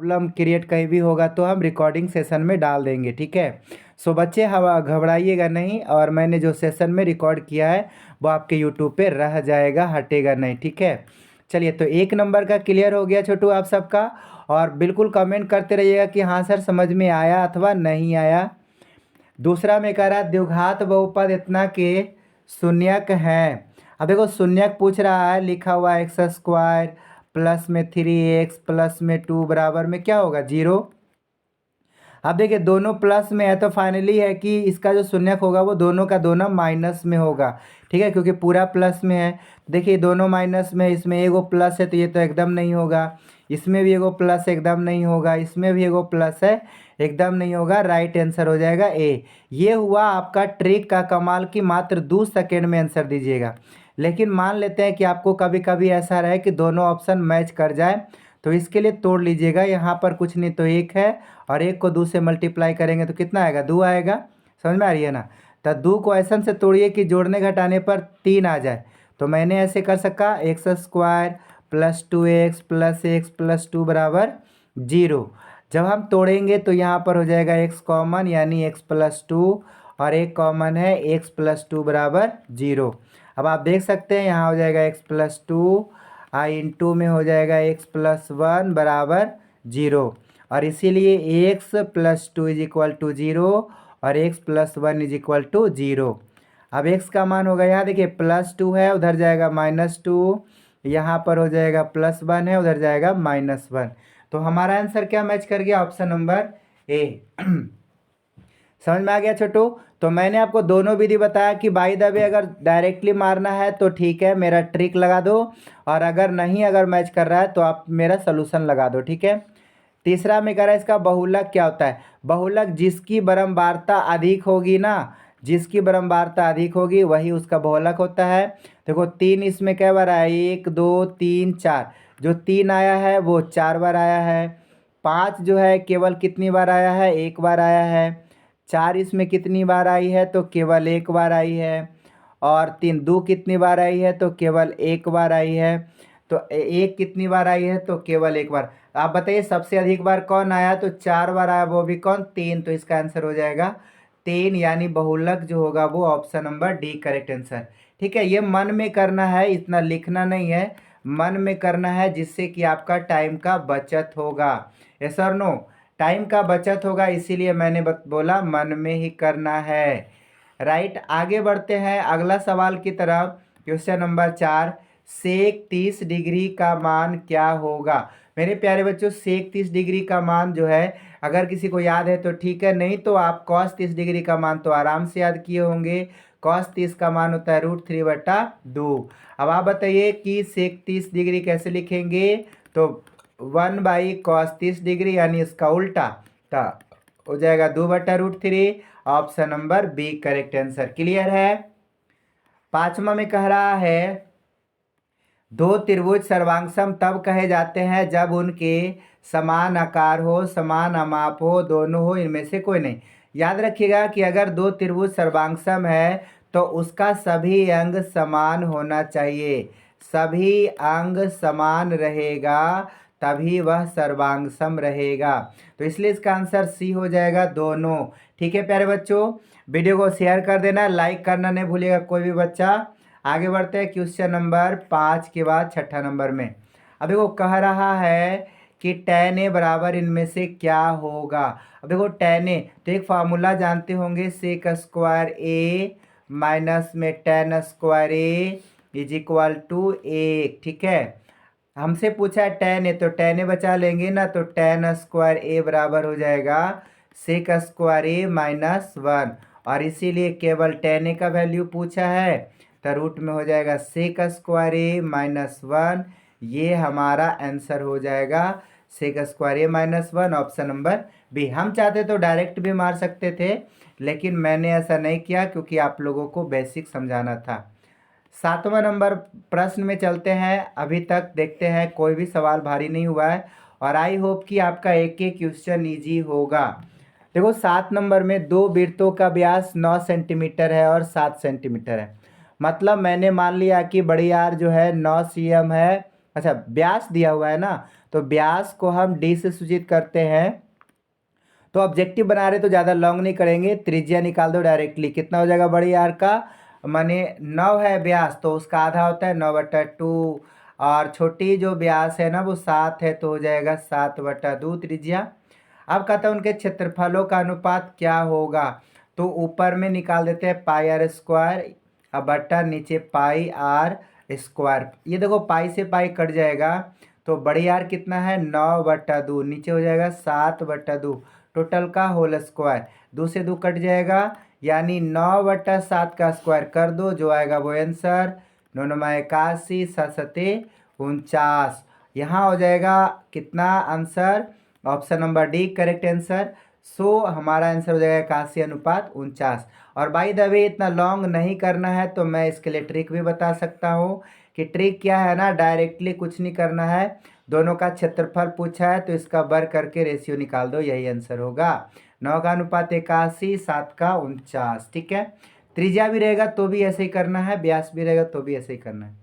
Problem create कहीं भी होगा तो हम रिकॉर्डिंग सेशन में डाल देंगे, ठीक है। सो बच्चे हवा घबराइएगा नहीं, और मैंने जो सेशन में रिकॉर्ड किया है वो आपके यूट्यूब पे रह जाएगा, हटेगा नहीं, ठीक है। चलिए, तो 1 नंबर का क्लियर हो गया छोटू आप सबका। और बिल्कुल कमेंट करते रहिएगा कि हाँ सर समझ में आया अथवा नहीं आया। दूसरा में कह रहा है द्विघात बहुपद इतना के शून्यक हैं। अब देखो शून्यक पूछ रहा है, लिखा हुआ एक्स स्क्वायर प्लस में 3x प्लस में 2 बराबर में क्या होगा 0। अब देखिए दोनों प्लस में है तो फाइनली है कि इसका जो शून्यक होगा वो दोनों का दोनों माइनस में होगा, ठीक है, क्योंकि पूरा प्लस में है। देखिए दोनों माइनस में है, इसमें एगो प्लस है तो ये तो एकदम नहीं होगा, इसमें भी एगो प्लस एकदम नहीं होगा, इसमें भी एगो प्लस है एकदम नहीं होगा। राइट आंसर हो जाएगा ए। ये हुआ आपका ट्रिक का कमाल की मात्र 2 सेकेंड में आंसर दीजिएगा। लेकिन मान लेते हैं कि आपको कभी कभी ऐसा रहे कि दोनों ऑप्शन मैच कर जाए, तो इसके लिए तोड़ लीजिएगा। यहाँ पर कुछ नहीं तो 1 है, और 1 को 2 से मल्टीप्लाई करेंगे तो कितना आएगा 2 आएगा। समझ में आ रही है ना। तो 2 को ऐसा से तोड़िए कि जोड़ने घटाने पर 3 आ जाए। तो मैंने ऐसे कर सका x square plus 2x plus x plus 2 बराबर 0। जब हम तोड़ेंगे तो यहाँ पर हो जाएगा x कॉमन, यानी x प्लस 2, और एक कॉमन है x प्लस 2 बराबर 0। अब आप देख सकते हैं यहाँ हो जाएगा x प्लस 2 इंटू में हो जाएगा x प्लस 1 बराबर 0। और इसीलिए x plus 2 is equal to 0 और x plus 1 is equal to 0। अब x का मान होगा, यहाँ देखिए प्लस 2 है उधर जाएगा -2, यहाँ पर हो जाएगा प्लस 1 है उधर जाएगा -1। तो हमारा आंसर क्या मैच कर गया, ऑप्शन नंबर ए। समझ में आ गया छोटू। तो मैंने आपको दोनों विधि बताया कि बाई द वे अगर डायरेक्टली मारना है तो ठीक है मेरा ट्रिक लगा दो, और अगर नहीं अगर मैच कर रहा है तो आप मेरा सोल्यूशन लगा दो, ठीक है। तीसरा में कह रहा है इसका बहुलक क्या होता है। बहुलक जिसकी बारंबारता अधिक होगी ना, जिसकी बारंबारता अधिक होगी वही उसका बहुलक होता है। देखो 3 इसमें कै बार आया, 1 2 3 4, जो 3 आया है वो 4 बार आया है। 5 जो है केवल कितनी बार आया है, 1 बार आया है। 4 इसमें कितनी बार आई है, तो केवल 1 बार आई है। और 3 2 कितनी बार आई है, तो केवल 1 बार आई है। तो 1 कितनी बार आई है, तो केवल 1 बार। आप बताइए सबसे अधिक बार कौन आया, तो 4 बार आया, वो भी कौन 3। तो इसका आंसर हो जाएगा 3, यानी बहुलक जो होगा वो option number D correct answer, ठीक है। ये मन में करना है, इतना लिखना नहीं है, मन में करना है, जिससे कि आपका टाइम का बचत होगा। यस और नो, टाइम का बचत होगा, इसीलिए मैंने बोला मन में ही करना है। राइट, आगे बढ़ते हैं अगला सवाल की तरफ। क्वेश्चन नंबर 4, सेक 30 डिग्री का मान क्या होगा। मेरे प्यारे बच्चों सेक 30 डिग्री का मान जो है, अगर किसी को याद है तो ठीक है, नहीं तो आप कॉस 30 डिग्री का मान तो आराम से याद किए होंगे। कॉस 30 का मान होता है √3/2। अब आप बताइए कि सेक 30 डिग्री कैसे लिखेंगे, तो 1/cos 30 डिग्री, यानी इसका उल्टा तो हो जाएगा 2/√3। Option number B correct answer. Clear है। 5वां में कह रहा है दो त्रिभुज सर्वांगसम तब कहे जाते हैं जब उनके समान आकार हो, समान माप हो, दोनों हो, इनमें से कोई नहीं। याद रखिएगा कि अगर दो त्रिभुज सर्वांगसम है तो उसका सभी अंग समान होना चाहिए। सभी अंग समान रहेगा तभी वह सर्वांगसम रहेगा। तो इसलिए इसका आंसर सी हो जाएगा, दोनों। ठीक है प्यारे बच्चों, वीडियो को शेयर कर देना, लाइक करना नहीं भूलिएगा कोई भी बच्चा। आगे बढ़ते हैं क्वेश्चन नंबर 5 के बाद 6ठा नंबर में। अब देखो कह रहा है कि tan a बराबर इनमें से क्या होगा। अब देखो tan a तो एक फार्मूला जानते होंगे, सेक स्क्वायर a माइनस में tan square a is equal to 1, ठीक है। हमसे पूछा है tan a, तो tan a बचा लेंगे ना, तो tan स्क्वायर a बराबर हो जाएगा सेक स्क्वायर a -1, और इसीलिए केवल tan a का वैल्यू पूछा है, तो रूट में हो जाएगा सेक स्क्वायर a -1। ये हमारा आंसर हो जाएगा sec square a -1, option number B. हम चाहते तो डायरेक्ट भी मार सकते थे, लेकिन मैंने ऐसा नहीं किया क्योंकि आप लोगों को बेसिक समझाना था। 7वां नंबर प्रश्न में चलते हैं। अभी तक देखते हैं कोई भी सवाल भारी नहीं हुआ है, और आई होप कि आपका एक एक क्वेश्चन ईजी होगा। देखो 7 नंबर में दो वृत्तों का व्यास 9 सेंटीमीटर है और 7 सेंटीमीटर है। मतलब मैंने मान लिया कि बड़ी आर जो है 9 cm है। अच्छा व्यास दिया हुआ है ना, तो व्यास को हम डी से सूचित करते हैं। तो ऑब्जेक्टिव बना रहे तो ज़्यादा लॉन्ग नहीं करेंगे, त्रिज्या निकाल दो डायरेक्टली। कितना हो जाएगा बड़ी आर का, माने 9 है व्यास तो उसका आधा होता है 9/2, और छोटी जो व्यास है ना वो 7 है तो हो जाएगा 7/2 त्रिज्या। अब कहता है उनके क्षेत्रफलों का अनुपात क्या होगा, तो ऊपर में निकाल देते हैं पाई आर स्क्वायर, अब बट्टा नीचे पाई आर स्क्वायर। ये देखो पाई से पाई कट जाएगा तो बड़ी आर कितना है 9/2, नीचे हो जाएगा 7/2, टोटल का होल स्क्वायर। 2 से 2 कट जाएगा, यानी 9/7 का स्क्वायर कर दो, जो आएगा वो आंसर 9×81, 7×7 49। यहाँ हो जाएगा कितना answer, option number D correct answer. So हमारा आंसर हो जाएगा 81:49। और बाय द वे इतना लॉन्ग नहीं करना है तो मैं इसके लिए ट्रिक भी बता सकता हूँ कि ट्रिक क्या है ना, डायरेक्टली कुछ नहीं करना है, दोनों का क्षेत्रफल पूछा है तो इसका वर्ग करके रेशियो निकाल दो, यही आंसर होगा। 9:81, 7:49, ठीक है। त्रिज्या भी रहेगा तो भी ऐसे ही करना है, व्यास भी रहेगा तो भी ऐसे ही करना है।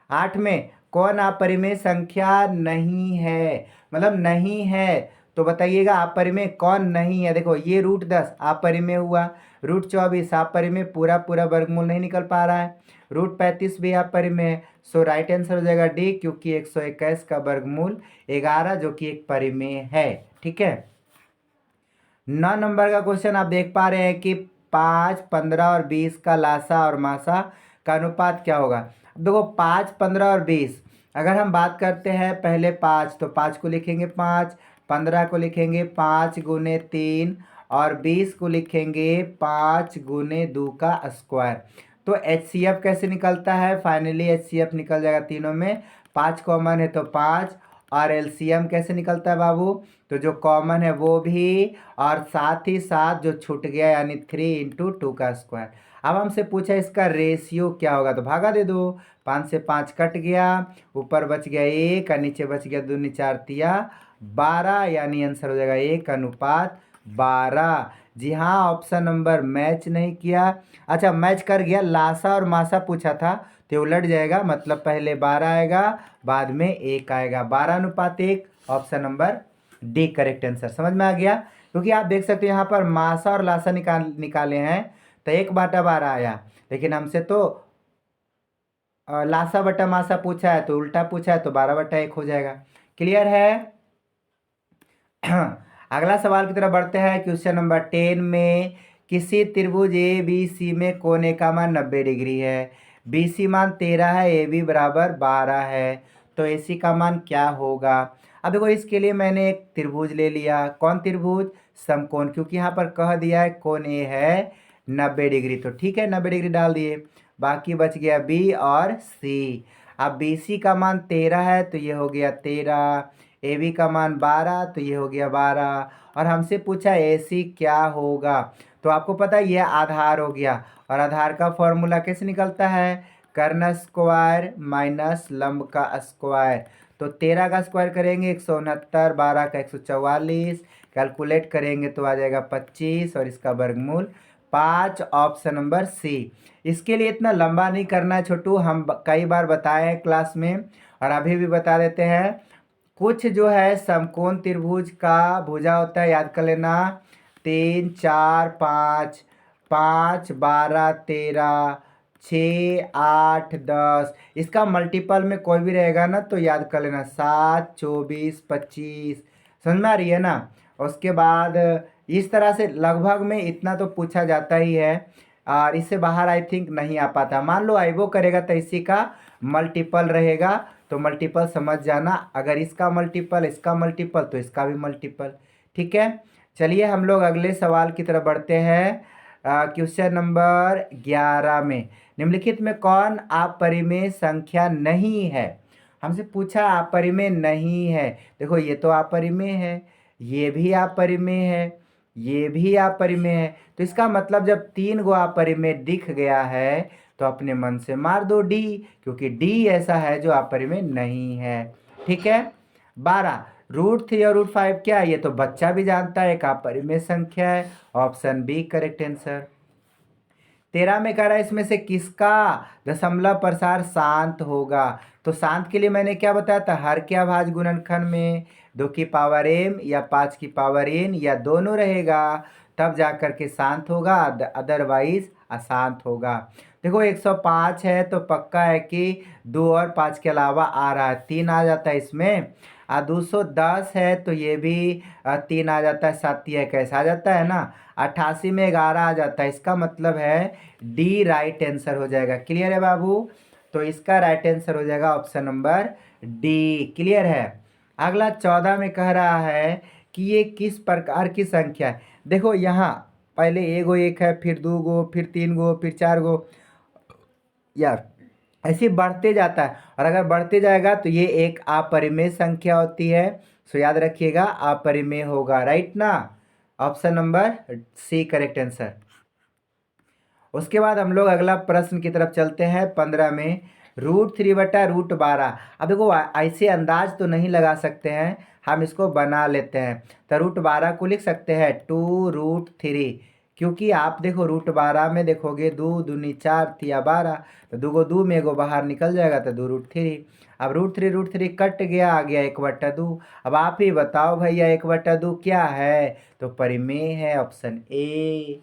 8 में कौन अपरिमेय संख्या नहीं है, मतलब नहीं है, तो बताइएगा अपरिमेय कौन नहीं है। देखो ये √10 अपरिमेय हुआ, √24 अपरिमेय, पूरा पूरा वर्गमूल नहीं निकल पा रहा है, √35 भी अपरिमेय है। सो राइट आंसर हो जाएगा डी, क्योंकि 121 का वर्गमूल 11 जो कि एक परिमेय है, ठीक है। 9 नंबर का क्वेश्चन आप देख पा रहे हैं कि 5, 15 और 20 का लासा और मासा का अनुपात क्या होगा। देखो 5, 15 और 20, अगर हम बात करते हैं पहले 5 तो 5 को लिखेंगे 5, 15 को लिखेंगे 5×3 और 20 को लिखेंगे 5×2 का स्क्वायर। तो HCF कैसे निकलता है, फाइनली HCF निकल जाएगा तीनों में, 5 कॉमन है तो 5, और LCM कैसे निकलता है बाबू, तो जो कॉमन है वो भी, और साथ ही साथ जो छूट गया यानी 3×2 का स्क्वायर। अब हमसे पूछा इसका रेशियो क्या होगा, तो भागा दे दो, 5 से 5 कट गया, ऊपर बच गया 1 और नीचे बच गया 2 4 तिया 12, यानी आंसर हो जाएगा 1:12। जी हाँ, ऑप्शन नंबर मैच नहीं किया, अच्छा मैच कर गया, लासा और मासा पूछा था तो उलट जाएगा, मतलब पहले 12 आएगा बाद में 1 आएगा, 12:1, option number D correct answer. समझ में आ गया, क्योंकि आप देख सकते हो यहाँ पर मासा और लासा निकाले हैं तो 1/12 आया, लेकिन हमसे तो लासा बटा मासा पूछा है तो उल्टा पूछा है तो 12/1 हो जाएगा। क्लियर है। अगला सवाल की तरफ बढ़ते हैं। क्वेश्चन नंबर 10 में किसी त्रिभुज ए बी सी में कोने का मान 90 डिग्री है, बी सी मान 13 है, ए बी बराबर 12 है, तो ए सी का मान क्या होगा। अब देखो इसके लिए मैंने एक त्रिभुज ले लिया, कौन त्रिभुज, समकोण, क्योंकि यहाँ पर कह दिया है कोण ए है 90 डिग्री, तो ठीक है 90 डिग्री डाल दिए, बाकी बच गया बी और सी। अब बी सी का मान 13 है तो ये हो गया 13, ए बी का मान 12 तो ये हो गया 12, और हमसे पूछा ए सी क्या होगा, तो आपको पता है ये आधार हो गया, और आधार का फॉर्मूला कैसे निकलता है, कर्ण स्क्वायर माइनस लंब का स्क्वायर। तो 13 का स्क्वायर करेंगे 169, 12 का 144, कैलकुलेट करेंगे तो आ जाएगा 25, और इसका वर्गमूल 5, ऑप्शन नंबर सी। इसके लिए इतना लंबा नहीं करना है छोटू, हम कई बार बताए हैं क्लास में और अभी भी बता देते हैं। कुछ जो है समकोण त्रिभुज का भुजा होता है, याद कर लेना, 3, 4, 5, 5, 12, 13, 6, 8, 10, इसका मल्टीपल में कोई भी रहेगा ना तो याद कर लेना, 7, 24, 25, समझ में आ रही है ना। उसके बाद इस तरह से लगभग में इतना तो पूछा जाता ही है, और इससे बाहर आई थिंक नहीं आ पाता। मान लो आइबो करेगा तो इसी का मल्टीपल रहेगा, तो मल्टीपल समझ जाना, अगर इसका मल्टीपल इसका मल्टीपल तो इसका भी मल्टीपल, ठीक है। चलिए हम लोग अगले सवाल की तरफ बढ़ते हैं। क्वेश्चन नंबर 11 में निम्नलिखित में कौन अपरिमेय संख्या नहीं है, हमसे पूछा अपरिमेय नहीं है। देखो ये तो अपरिमेय है, ये भी अपरिमेय है, ये भी अपरिमेय है, तो इसका मतलब जब 3 गो अपरिमेय दिख गया है तो अपने मन से मार दो डी, क्योंकि डी ऐसा है जो अपरिमेय नहीं है, ठीक है। 12 √3 और √5 क्या है, ये तो बच्चा भी जानता है, एक अपरिमेय संख्या है, ऑप्शन बी करेक्ट आंसर। 13 में कह रहा है इसमें से किसका दशमलव प्रसार शांत होगा। तो शांत के लिए मैंने क्या बताया था, हर के अभाज्य गुणनखंड में 2 की पावर m या 5 की पावर n या दोनों रहेगा, तब जा कर के शांत होगा, अदरवाइज अशांत होगा। देखो 105 है तो पक्का है कि 2 और 5 के अलावा आ रहा है, 3 आ जाता है इसमें। 210 है तो ये भी 3 आ जाता है, 7 या कैसा आ जाता है ना। 88 में 11 आ जाता है, इसका मतलब है डी राइट आंसर हो जाएगा। क्लियर है बाबू? तो इसका राइट आंसर हो जाएगा ऑप्शन नंबर डी। क्लियर है? अगला 14 में कह रहा है कि ये किस प्रकार की संख्या है। देखो यहाँ पहले एगो एक है, फिर 2 गो, फिर 3 गो, फिर 4 गो, यार ऐसे बढ़ते जाता है। और अगर बढ़ते जाएगा तो ये एक अपरिमेय संख्या होती है। सो याद रखिएगा अपरिमेय होगा, राइट ना। Option number C correct answer. उसके बाद हम लोग अगला प्रश्न की तरफ चलते हैं 15 में। √3/√12। अब देखो ऐसे अंदाज तो नहीं लगा सकते हैं, हम इसको बना लेते हैं। तो √12 को लिख सकते हैं 2√3, क्योंकि आप देखो √12 में देखोगे 2 दूनी 4 तिया 12, तो 2 को 2 में एगो बाहर निकल जाएगा तो 2√3। अब √3 कट गया, आ गया 1/2। अब आप ही बताओ भैया 1/2 क्या है? तो परिमेय है, ऑप्शन ए।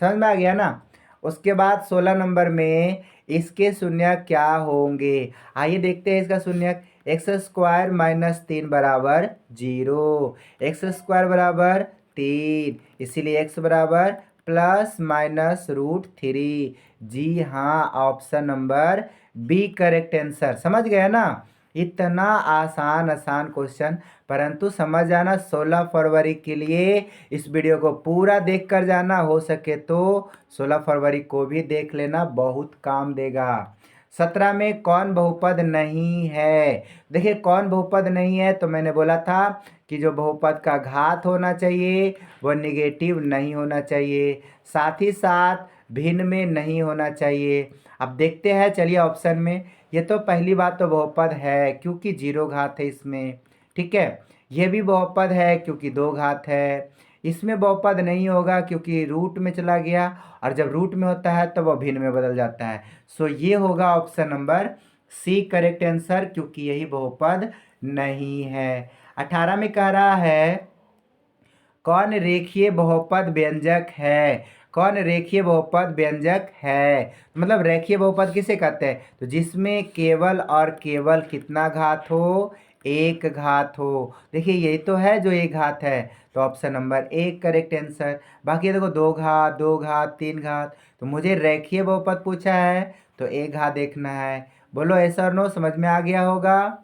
समझ में आ गया ना। उसके बाद 16 नंबर में इसके शून्यक क्या होंगे। आइए देखते हैं इसका शून्यक। x² - 3 बराबर 0, x² बराबर 3, इसीलिए x बराबर ±√3। जी हाँ, option number B correct answer. समझ गए ना। इतना आसान आसान क्वेश्चन, परंतु समझ जाना 16 फरवरी के लिए इस वीडियो को पूरा देख कर जाना। हो सके तो 16 फरवरी को भी देख लेना, बहुत काम देगा। 17 में कौन बहुपद नहीं है। देखिए कौन बहुपद नहीं है, तो मैंने बोला था कि जो बहुपद का घात होना चाहिए वह निगेटिव नहीं होना चाहिए, साथ ही साथ भिन्न में नहीं होना चाहिए। अब देखते हैं, चलिए ऑप्शन में। ये तो पहली बात तो बहुपद है क्योंकि 0 घात है इसमें, ठीक है। ये भी बहुपद है क्योंकि 2 घात है। इसमें बहुपद नहीं होगा क्योंकि रूट में चला गया, और जब रूट में होता है तो वह भिन्न में बदल जाता है। सो ये होगा option number C correct answer, क्योंकि यही बहुपद नहीं है। 18 में कह रहा है कौन रेखीय बहुपद व्यंजक है। कौन रेखीय बहुपद व्यंजक है, मतलब रेखीय बहुपद किसे कहते हैं? तो जिसमें केवल और केवल कितना घात हो, 1 घात हो। देखिए यही तो है जो 1 घात है, तो ऑप्शन नंबर 1 करेक्ट आंसर। बाकी देखो 2 घात, 2 घात, 3 घात, तो मुझे रेखीय बहुपद पूछा है तो 1 घात देखना है। बोलो यस और नो, समझ में आ गया होगा?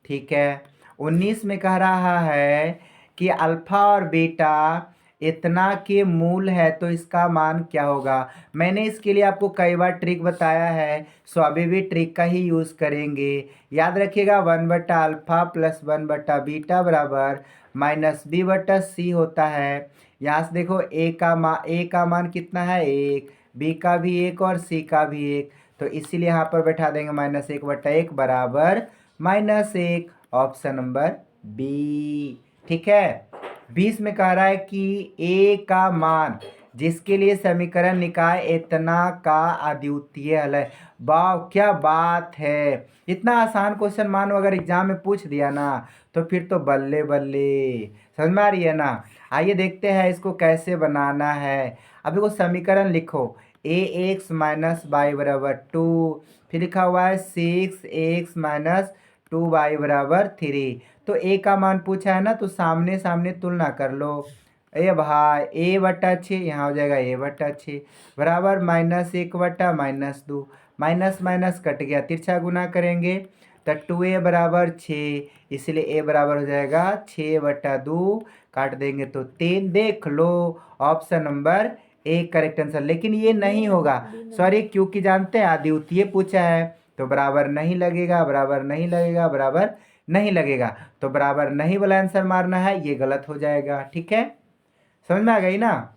ठीक है। 19 में कह रहा है कि अल्फा और बीटा इतना के मूल है तो इसका मान क्या होगा। मैंने इसके लिए आपको कई बार ट्रिक बताया है, सो अभी भी ट्रिक का ही यूज़ करेंगे। याद रखिएगा 1/α + 1/बीटा बराबर -b/c होता है। यहाँ से देखो ए का मान कितना है, 1, बी का भी 1 और सी का भी 1, तो इसीलिए यहाँ पर बैठा देंगे -1/1 बराबर -1, ऑप्शन नंबर बी। ठीक है। 20 में कह रहा है कि ए का मान जिसके लिए समीकरण निकाय इतना का अद्वितीय हल है। वाह क्या बात है, इतना आसान क्वेश्चन मानो अगर एग्जाम में पूछ दिया ना तो फिर तो बल्ले बल्ले। समझ में आ रही है ना। आइए देखते हैं इसको कैसे बनाना है। अब देखो समीकरण लिखो, ax - y बराबर 2, फिर लिखा हुआ है 6x - 2y बराबर 3। तो a का मान पूछा है ना, तो सामने सामने तुलना कर लो। ए भाई a/6 यहाँ हो जाएगा a/6 बराबर -1/-2, माइनस माइनस कट गया, तिरछा गुना करेंगे तो 2a बराबर 6, इसलिए a बराबर हो जाएगा 6/2, काट देंगे तो 3। देख लो option number A correct answer. लेकिन ये नहीं होगा, सॉरी, क्योंकि जानते हैं अद्वितीय पूछा है तो बराबर नहीं लगेगा, बराबर नहीं लगेगा, बराबर नहीं लगेगा, तो बराबर नहीं वाला आंसर मारना है, ये गलत हो जाएगा। ठीक है, समझ में आ गई ना।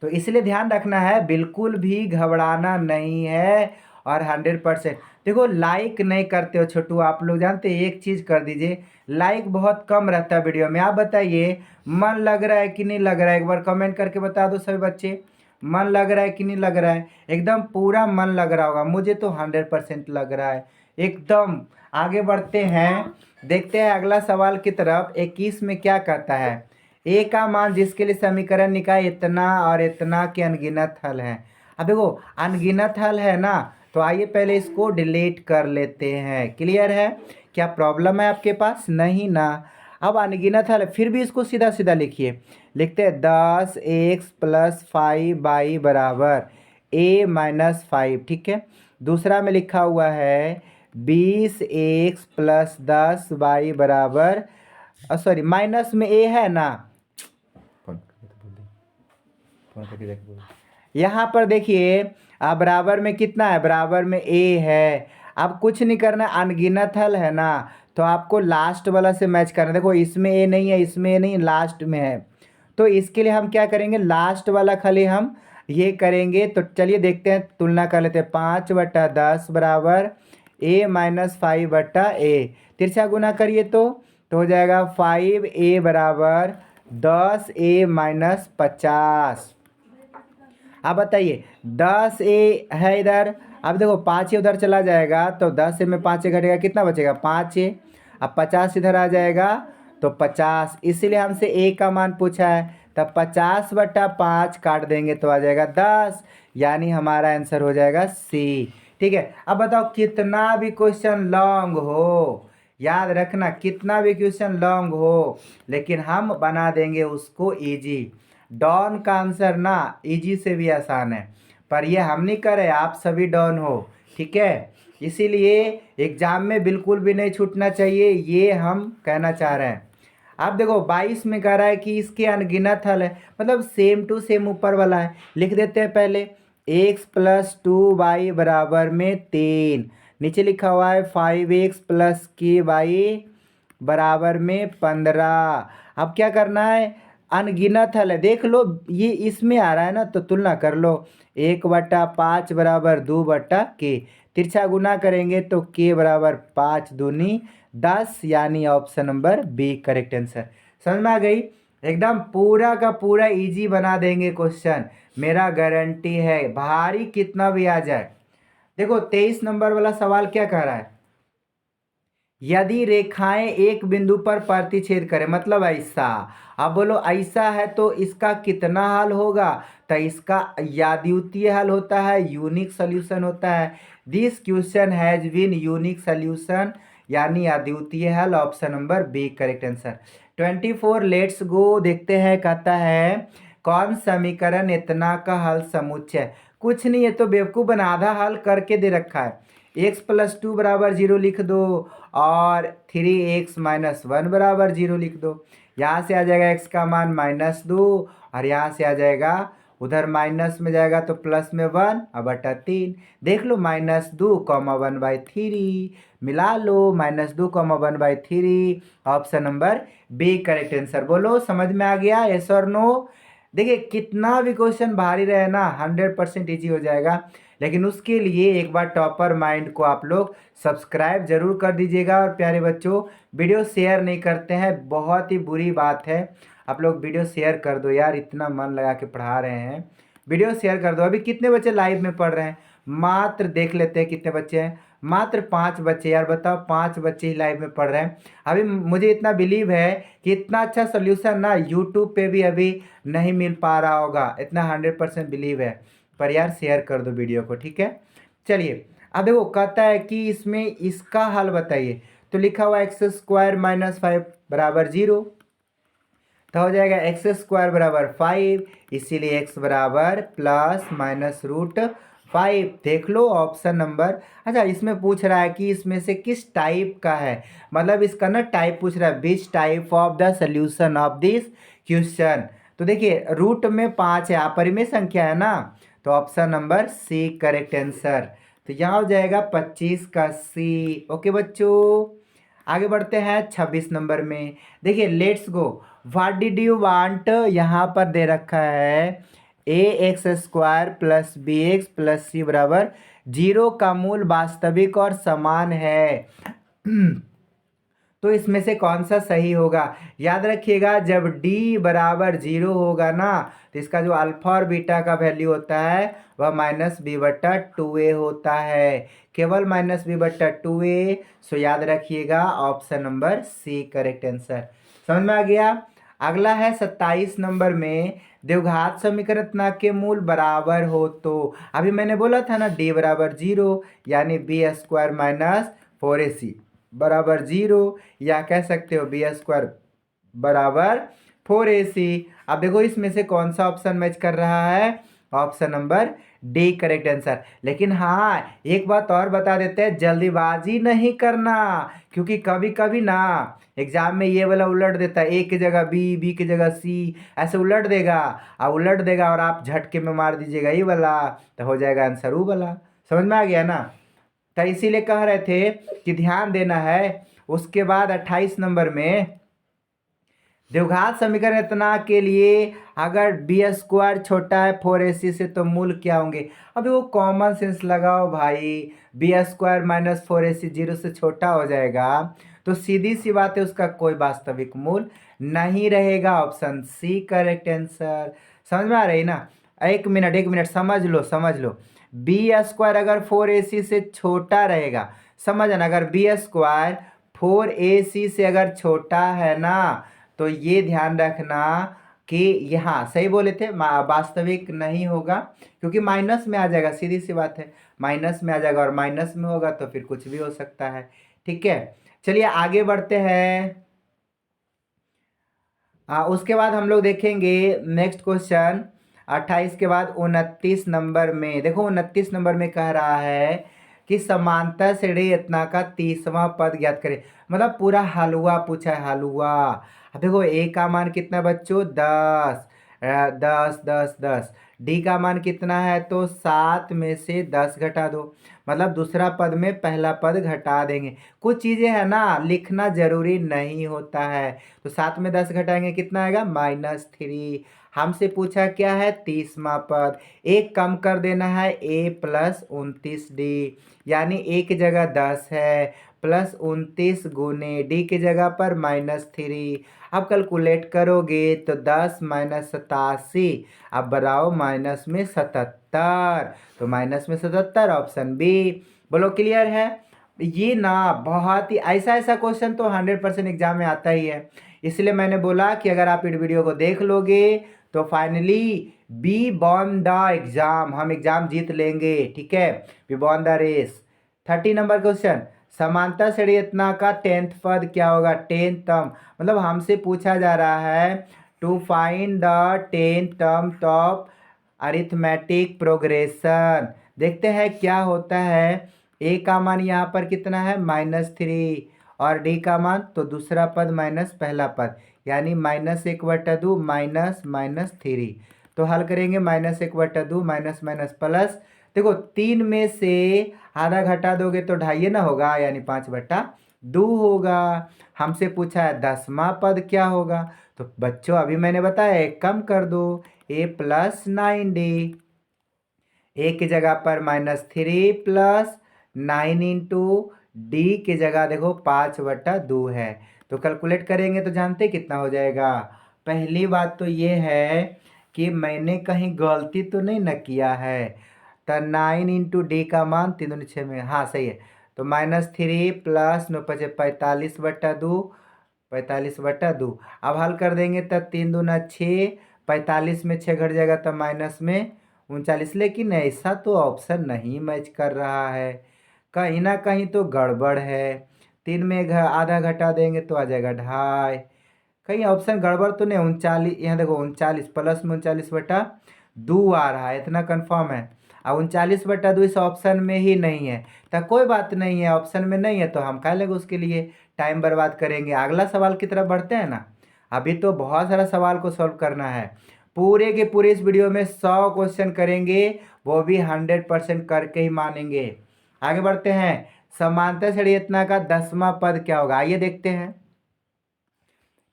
तो इसलिए ध्यान रखना है, बिल्कुल भी घबराना नहीं है। और 100% देखो लाइक नहीं करते हो छोटू आप लोग, जानते हैं एक चीज़ कर दीजिए, लाइक बहुत कम रहता है वीडियो में। आप बताइए मन लग रहा है कि नहीं लग रहा है, एक बार कमेंट करके बता दो सभी बच्चे। मन लग रहा है कि नहीं लग रहा है? एकदम पूरा मन लग रहा होगा, मुझे तो 100% लग रहा है एकदम। आगे बढ़ते हैं, देखते हैं अगला सवाल की तरफ। 21 में क्या कहता है? ए का मान जिसके लिए समीकरण निकाय इतना और इतना के अनगिनत हल है। अब देखो अनगिनत हल है ना, तो आइए पहले इसको डिलीट कर लेते हैं। क्लियर है? क्या प्रॉब्लम है आपके पास? नहीं ना। अब अनगिनत हल है, फिर भी इसको सीधा सीधा लिखिए। लिखते हैं 10x+5y बराबर a-5। ठीक है। दूसरा में लिखा हुआ है 20x+10y बराबर, सॉरी माइनस में a है ना, यहाँ पर देखिए बराबर में कितना है? बराबर में a है। अब कुछ नहीं करना, अनगिनत हल है ना, तो आपको लास्ट वाला से मैच करना। देखो इसमें a नहीं है, इसमें a नहीं, लास्ट में है, तो इसके लिए हम क्या करेंगे? लास्ट वाला खाली हम ये करेंगे। तो चलिए देखते हैं, तुलना कर लेते हैं। 5/10 बराबर a-5/a। तिरछा गुना करिए तो हो जाएगा 5a बराबर 10a-50। अब बताइए 10a है इधर, अब देखो 5a उधर चला जाएगा तो 10a में 5a घटेगा, कितना बचेगा? 5a। अब 50 इधर आ जाएगा तो 50, इसीलिए हमसे a का मान पूछा है। तब 50/5 काट देंगे तो आ जाएगा 10, यानी हमारा आंसर हो जाएगा सी। ठीक है। अब बताओ कितना भी क्वेश्चन लॉन्ग हो, याद रखना कितना भी क्वेश्चन लॉन्ग हो, लेकिन हम बना देंगे उसको इजी। डॉन का आंसर ना इजी से भी आसान है, पर ये हम नहीं कर रहे, आप सभी डॉन हो। ठीक है, इसीलिए एग्जाम में बिल्कुल भी नहीं छूटना चाहिए, ये हम कहना चाह रहे हैं। आप देखो 22 में कह रहा है कि इसके अनगिनत हल है, मतलब सेम टू सेम ऊपर वाला है। लिख देते हैं पहले x+2y बराबर में 3। नीचे लिखा हुआ है 5x+k y बराबर में 15। अब क्या करना है? अनगिनत हल है, देख लो ये इसमें आ रहा है ना, तो तुलना कर लो। 1/5 बराबर 2/k, तिरछा गुना करेंगे तो k बराबर 5 दूनी 10, यानी option number B correct answer. समझ में आ गई? एकदम पूरा का पूरा इजी बना देंगे क्वेश्चन, मेरा गारंटी है, भारी कितना भी आ जाए। देखो 23 नंबर वाला सवाल क्या कह रहा है? यदि रेखाएं एक बिंदु पर प्रतिच्छेद करें, मतलब ऐसा। अब बोलो ऐसा है तो इसका कितना हल होगा? तो इसका याद्वितीय हल होता है, यूनिक सॉल्यूशन होता है। This question has been unique solution, यानी अद्वितीय हल, option number B correct answer. 24 let's go, देखते हैं। कहता है कौन समीकरण इतना का हल समुच्चय? कुछ नहीं, है तो बेवकूफ़ बना, आधा हल करके दे रखा है। x+2 बराबर 0 लिख दो और 3x-1 बराबर 0 लिख दो। यहाँ से आ जाएगा x का मान -2 और यहाँ से आ जाएगा, उधर माइनस में जाएगा तो प्लस में 1 और बटा 3। देख लो -2, 1/3 मिला लो, -2, 1/3, option number B correct answer. बोलो समझ में आ गया? यस और नो? देखिए कितना भी क्वेश्चन भारी रहे ना, 100% ईजी हो जाएगा, लेकिन उसके लिए एक बार टॉपर माइंड को आप लोग सब्सक्राइब जरूर कर दीजिएगा। और प्यारे बच्चों, वीडियो शेयर नहीं करते हैं, बहुत ही बुरी बात है। आप लोग वीडियो शेयर कर दो यार, इतना मन लगा के पढ़ा रहे हैं, वीडियो शेयर कर दो। अभी कितने बच्चे लाइव में पढ़ रहे हैं? मात्र देख लेते हैं कितने बच्चे हैं, मात्र 5 बच्चे। यार बताओ, 5 बच्चे ही लाइव में पढ़ रहे हैं। अभी मुझे इतना बिलीव है कि इतना अच्छा सोल्यूशन ना यूट्यूब पे भी अभी नहीं मिल पा रहा होगा, इतना 100% बिलीव है। पर यार शेयर कर दो वीडियो को, ठीक है। चलिए अब देखो कहता है कि इसमें इसका हल बताइए, तो लिखा हुआ x² - 5 बराबर 0, तो हो जाएगा x² बराबर 5, इसीलिए x बराबर ±√5। देख लो ऑप्शन नंबर। अच्छा इसमें पूछ रहा है कि इसमें से किस टाइप का है, मतलब इसका ना टाइप पूछ रहा है, which type of the solution of this question. तो देखिए रूट में 5 है, अपरिमेय संख्या है ना, तो option number C correct answer. तो यहाँ हो जाएगा 25 का सी। ओके बच्चों, आगे बढ़ते हैं 26 नंबर में। देखिए let's go, what did you want, यहाँ पर दे रखा है ax² + bx + c बराबर 0 का मूल वास्तविक और समान है। तो इसमें से कौन सा सही होगा? याद रखिएगा, जब d बराबर 0 होगा ना, तो इसका जो अल्फा और बीटा का वैल्यू होता है वह -b/2a होता है, केवल -b/2a। सो याद रखिएगा option number C correct answer. समझ में आ गया? अगला है 27 नंबर में, द्विघात समीकरण के मूल बराबर हो तो। अभी मैंने बोला था ना d बराबर 0, यानी b² - 4ac बराबर 0, या कह सकते हो b² बराबर 4ac। अब देखो इसमें से कौन सा ऑप्शन मैच कर रहा है? Option number D correct answer. लेकिन हाँ, एक बात और बता देते हैं, जल्दीबाजी नहीं करना, क्योंकि कभी कभी ना एग्जाम में ये वाला उलट देता है, ए की जगह बी, बी की जगह सी, ऐसे उलट देगा। अब उलट देगा और आप झटके में मार दीजिएगा ये वाला, तो हो जाएगा आंसर वो वाला। समझ में आ गया ना? तो इसीलिए कह रहे थे कि ध्यान देना है। उसके बाद 28 नंबर में, द्विघात समीकरण इतना के लिए अगर b² छोटा है 4ac से तो मूल क्या होंगे? अभी वो कॉमन सेंस लगाओ भाई, b² - 4ac 0 से छोटा हो जाएगा, तो सीधी सी बात है उसका कोई वास्तविक मूल नहीं रहेगा। Option C correct answer. समझ में आ रही ना? एक मिनट समझ लो समझ लो। b² अगर 4ac से छोटा रहेगा, समझना, अगर b² 4ac से अगर छोटा है ना, तो ये ध्यान रखना कि यहाँ सही बोले थे, वास्तविक नहीं होगा, क्योंकि माइनस में आ जाएगा, सीधी सी बात है, माइनस में आ जाएगा, और माइनस में होगा तो फिर कुछ भी हो सकता है। ठीक है, चलिए आगे बढ़ते हैं। उसके बाद हम लोग देखेंगे नेक्स्ट क्वेश्चन 28 के बाद 29 नंबर में। देखो 29 नंबर में कह रहा है कि समांतर श्रेणी रचना का 30वां पद ज्ञात करें। मतलब पूरा हलवा पूछा है, हलवा। अब देखो ए का मान कितना बच्चों? 10, 10 10 10। डी का मान कितना है? तो 7 में से 10 घटा दो, मतलब दूसरा पद में पहला पद घटा देंगे। कुछ चीज़ें हैं ना, लिखना जरूरी नहीं होता है। तो 7 में 10 घटाएंगे कितना आएगा? -3। हमसे पूछा क्या है? 30वां पद। एक कम कर देना है, a + 29d, यानी a की जगह 10 है, प्लस 29 गुने डी की जगह पर -3। अब कैलकुलेट करोगे तो 10 - 87, अब बढ़ाओ माइनस में 77, तो माइनस में 77 ऑप्शन बी। बोलो क्लियर है? ये ना बहुत ही ऐसा क्वेश्चन तो 100% एग्जाम में आता ही है, इसलिए मैंने बोला कि अगर आप इस वीडियो को देख लोगे तो finally B Bon the exam, हम एग्जाम जीत लेंगे। ठीक है, B Bon the race. 30 number question, समांतर श्रेणी रचना का 10th पद क्या होगा? 10th टर्म, मतलब हमसे पूछा जा रहा है to find the 10th term of arithmetic progression. देखते हैं क्या होता है। ए का मान यहाँ पर कितना है? -3, और डी का मान तो दूसरा पद माइनस पहला पद, यानी -1/2 -3। तो हल करेंगे, -1/2 माइनस माइनस प्लस। देखो 3 में से आधा घटा दोगे तो 2.5 ना होगा, यानी 5/2 होगा। हमसे पूछा है 10वां पद क्या होगा? तो बच्चों अभी मैंने बताया, एक कम कर दो, a + 9d, ए की जगह पर -3 + 9 इंटू डी की जगह देखो 5/2 है। तो कैलकुलेट करेंगे तो जानते कितना हो जाएगा? पहली बात तो ये है कि मैंने कहीं गलती तो नहीं न किया है। तो 9 इंटू डी का मान 3 दूनी 6 में, हाँ सही है। तो -3 + 9 × 45/2, 45/2। अब हल कर देंगे तो 3 दूना 6, 45 में 6 घट जाएगा तो माइनस में 39। लेकिन ऐसा तो ऑप्शन नहीं मैच कर रहा है, कहीं ना कहीं तो गड़बड़ है। 3 में आधा घटा देंगे तो आ जाएगा 2.5। कहीं ऑप्शन गड़बड़ तो नहीं? 39, यहाँ देखो 39 प्लस में 39/2 आ रहा है, इतना कन्फर्म है। अब 39/2 इस ऑप्शन में ही नहीं है, तो कोई बात नहीं है, ऑप्शन में नहीं है तो हम क्या लगे उसके लिए टाइम बर्बाद करेंगे। अगला सवाल की तरफ बढ़ते हैं ना। अभी तो बहुत सारा सवाल को सॉल्व करना है, पूरे के पूरे इस वीडियो में 100 क्वेश्चन करेंगे, वो भी 100% करके ही मानेंगे। आगे बढ़ते हैं, समांतर श्रेणी रचना का 10वां पद क्या होगा? आइए देखते हैं।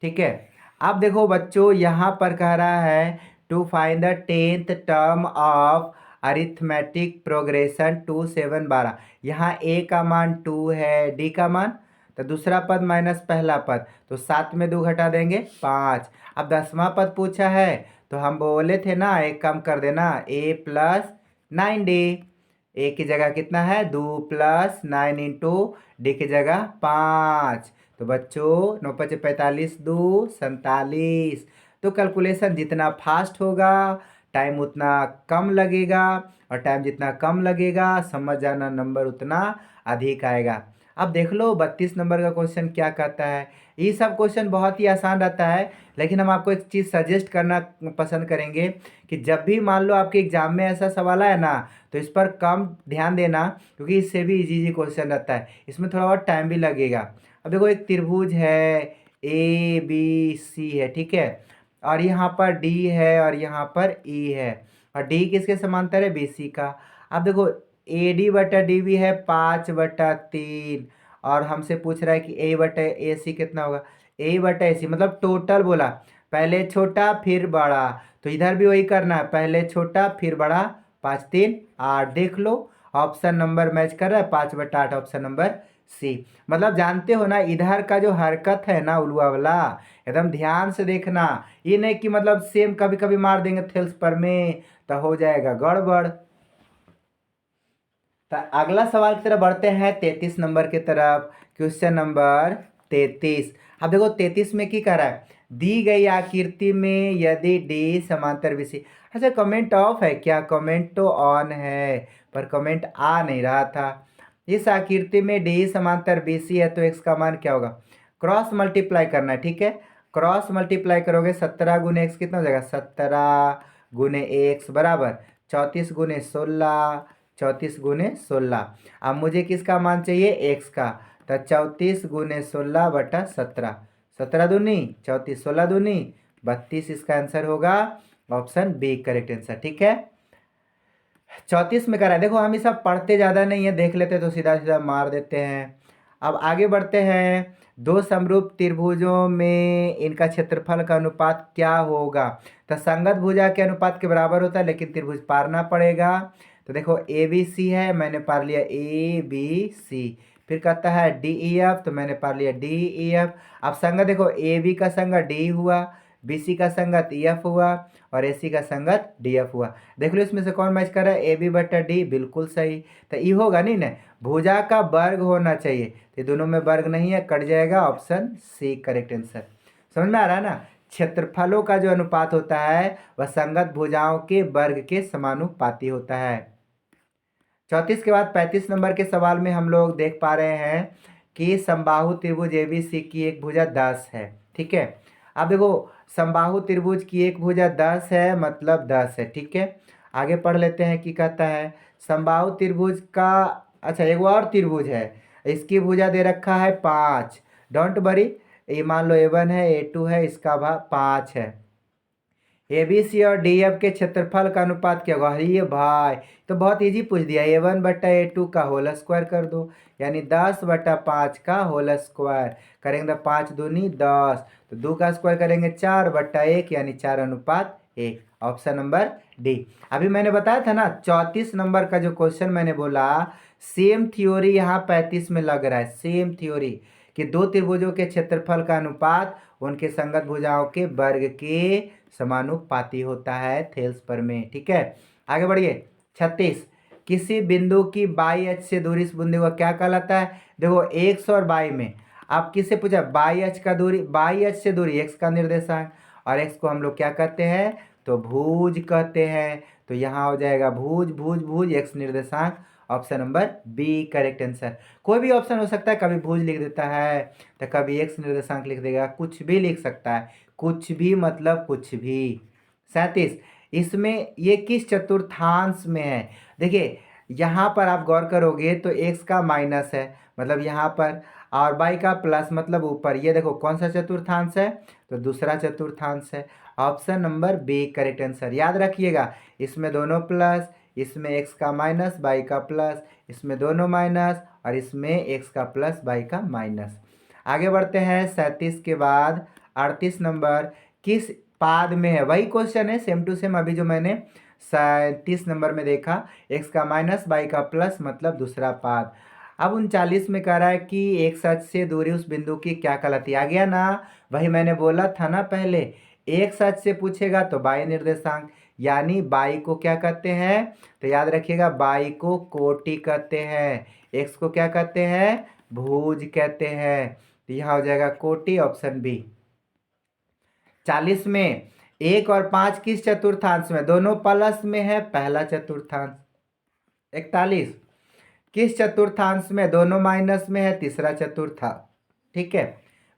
ठीक है, अब देखो बच्चों यहाँ पर कह रहा है to find the 10th term of arithmetic progression 2 7 12। यहाँ ए का मान 2 है, डी का मान तो दूसरा पद माइनस पहला पद, तो 7 में 2 घटा देंगे 5। अब 10वां पद पूछा है तो हम बोले थे ना, एक काम कर देना, a प्लस 9d। ए की जगह कितना है 2 प्लस 9 इंटू डी की जगह 5। तो बच्चों 9 5 45, 2 47। तो कैलकुलेशन जितना फास्ट होगा टाइम उतना कम लगेगा, और टाइम जितना कम लगेगा समझ जाना नंबर उतना अधिक आएगा। अब देख लो 32 नंबर का क्वेश्चन क्या कहता है। ये सब क्वेश्चन बहुत ही आसान रहता है, लेकिन हम आपको एक चीज़ सजेस्ट करना पसंद करेंगे कि जब भी मान लो आपके एग्जाम में ऐसा सवाल आए ना, तो इस पर कम ध्यान देना, क्योंकि इससे भी इजी इजी क्वेश्चन रहता है, इसमें थोड़ा और टाइम भी लगेगा। अब देखो एक त्रिभुज है, ए बी सी है, ठीक है, और यहाँ पर डी है और यहाँ पर ई है, और डी किसके समांतर है, बी सी का। अब देखो ए डी बटा डी भी है 5/3, और हमसे पूछ रहा है कि ए बटा ए सी कितना होगा, ए बटा ए सी मतलब टोटल बोला, पहले छोटा फिर बड़ा, तो इधर भी वही करना है, पहले छोटा फिर बड़ा, 5 3 8। देख लो ऑप्शन नंबर मैच कर रहा है, 5/8 ऑप्शन नंबर सी। मतलब जानते हो ना, इधर का जो हरकत है ना उलवा वाला, एकदम ध्यान से देखना, ये नहीं कि मतलब सेम कभी कभी मार देंगे थेल्स पर में तो हो जाएगा गड़बड़। तो अगला सवाल की तरफ बढ़ते हैं 33 नंबर की तरफ। Question number 33। अब देखो 33 में क्या कर रहा है, दी गई आकृति में यदि डी समांतर बीसी। अच्छा कमेंट ऑफ है क्या, कमेंट तो ऑन है पर कमेंट आ नहीं रहा था। इस आकृति में डी समांतर बीसी है तो एक्स का मान क्या होगा, क्रॉस मल्टीप्लाई करना है, ठीक है। क्रॉस मल्टीप्लाई करोगे 17 गुने एक्स कितना हो जाएगा, 17 गुने एक्स बराबर 34 गुने 16, 34 गुने 16। अब मुझे किसका मान चाहिए, एक्स का, तो 34 गुने 16/17, 17 दूनी 34, 16 दूनी 32, इसका आंसर होगा ऑप्शन बी करेक्ट आंसर, ठीक है। 34 में करा है, देखो हम ये सब पढ़ते ज़्यादा नहीं है, देख लेते तो सीधा सीधा मार देते हैं। अब आगे बढ़ते हैं, दो समरूप त्रिभुजों में इनका क्षेत्रफल का अनुपात क्या होगा। तो संगत भुजा के अनुपात के बराबर होता है, लेकिन त्रिभुज पारना पड़ेगा। तो देखो ए बी सी है, मैंने पार लिया ए बी सी, फिर कहता है डी ई एफ, तो मैंने पार लिया डी ई एफ। अब संगत देखो ए बी का संगत डी हुआ, बी सी का संगत ई एफ हुआ, और ए सी का संगत डी एफ हुआ। देख लो इसमें से कौन मैच कर रहा है, ए बी बटा डी, बिल्कुल सही। तो ई होगा नहीं ना, भुजा का वर्ग होना चाहिए, तो दोनों में वर्ग नहीं है, कट जाएगा, ऑप्शन सी करेक्ट आंसर। समझ में आ रहा है ना, क्षेत्रफलों का जो अनुपात होता है वह संगत भुजाओं के वर्ग के समानुपाती होता है। 34 के बाद 35 नंबर के सवाल में हम लोग देख पा रहे हैं कि समबाहु त्रिभुज एबीसी की एक भुजा 10 है, ठीक है। अब देखो समबाहु त्रिभुज की एक भुजा 10 है मतलब 10 है, ठीक है। आगे पढ़ लेते हैं कि कहता है समबाहु त्रिभुज का, अच्छा एक और त्रिभुज है, इसकी भुजा दे रखा है 5। डोंट वरी, ये मान लो A1 है, A2 है, इसका भाग 5 है। ए बी सी और डी एफ के क्षेत्रफल का अनुपात क्या होगा, अरे भाई तो बहुत इजी पूछ दिया, A1/A2 का होल स्क्वायर कर दो, यानी 10/5 का होल स्क्वायर करेंगे तो 5 दूनी 10, तो 2 का स्क्वायर करेंगे 4/1, यानी 4:1। Option number D. अभी मैंने बताया था ना 34 नंबर का जो क्वेश्चन मैंने बोला, सेम थ्योरी यहाँ 35 में लग रहा है, सेम थ्योरी कि दो त्रिभुजों के क्षेत्रफल का अनुपात उनके संगत भुजाओं के वर्ग के समानुपाती होता है थेल्स पर में, ठीक है। आगे बढ़िए 36। किसी बिंदु की बाई अक्ष से दूरी इस बिंदु का क्या कहलाता है। देखो एक्स और बाई में, आप किससे पूछा, बाई अक्ष का दूरी, बाई अक्ष से दूरी एक्स का निर्देशांक, और एक्स को हम लोग क्या कहते हैं, तो भुज कहते हैं। तो यहाँ हो जाएगा भुज भुज भुज एक्स निर्देशांक, option number B correct answer. कोई भी ऑप्शन हो सकता है, कभी भुज लिख देता है तो कभी एक्स निर्देशांक लिख देगा, कुछ भी लिख सकता है, कुछ भी मतलब कुछ भी। 37। इसमें ये किस चतुर्थांश में है। देखिए यहाँ पर आप गौर करोगे तो एक्स का माइनस है मतलब यहाँ पर, और बाई का प्लस मतलब ऊपर। ये देखो कौन सा चतुर्थांश है, तो दूसरा चतुर्थांश है, option number B correct answer. याद रखिएगा इसमें दोनों प्लस, इसमें एक्स का माइनस बाई का प्लस, इसमें दोनों माइनस, और इसमें एक्स का प्लस बाई का माइनस। आगे बढ़ते हैं 37 के बाद 38 नंबर, किस पाद में है, वही क्वेश्चन है सेम टू सेम अभी जो मैंने 37 नंबर में देखा, एक्स का माइनस बाई का प्लस मतलब दूसरा पाद। अब 39 में कह रहा है कि एक सच से दूरी उस बिंदु की क्या कहलाती है। आ गया ना, वही मैंने बोला था ना पहले, एक सच से पूछेगा तो बाई निर्देशांक, यानी बाई को क्या कहते हैं, तो याद रखिएगा बाई को कोटि कहते हैं, एक्स को क्या कहते हैं, भुज कहते हैं। तो यहाँ हो जाएगा कोटि, ऑप्शन बी। 40 में 1 और 5 किस चतुर्थांश में, दोनों प्लस में है, पहला चतुर्थांश। 41 किस चतुर्थांश में, दोनों माइनस में है, तीसरा चतुर्थांश। ठीक है।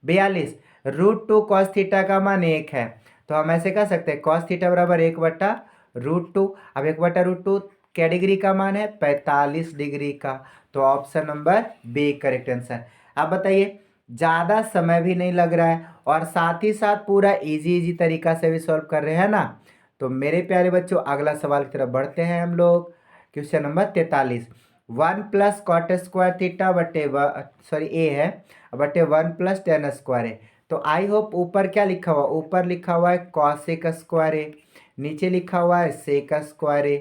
42 √2 कॉस थीटा का मान 1 है, तो हम ऐसे कह सकते हैं कॉस थीटा बराबर 1/√2। अब 1/√2 क्या डिग्री का मान है, 45 डिग्री का। तो option number B correct answer. अब बताइए, ज़्यादा समय भी नहीं लग रहा है और साथ ही साथ पूरा इजी इजी तरीका से भी सॉल्व कर रहे हैं ना। तो मेरे प्यारे बच्चों, अगला सवाल की तरफ बढ़ते हैं हम लोग। क्वेश्चन नंबर 43, 1 + cot² थीटा बटे, सॉरी ए है, बटे 1 + tan² है। तो आई होप ऊपर क्या लिखा हुआ, ऊपर लिखा हुआ है cos² है, नीचे लिखा हुआ है sec² है।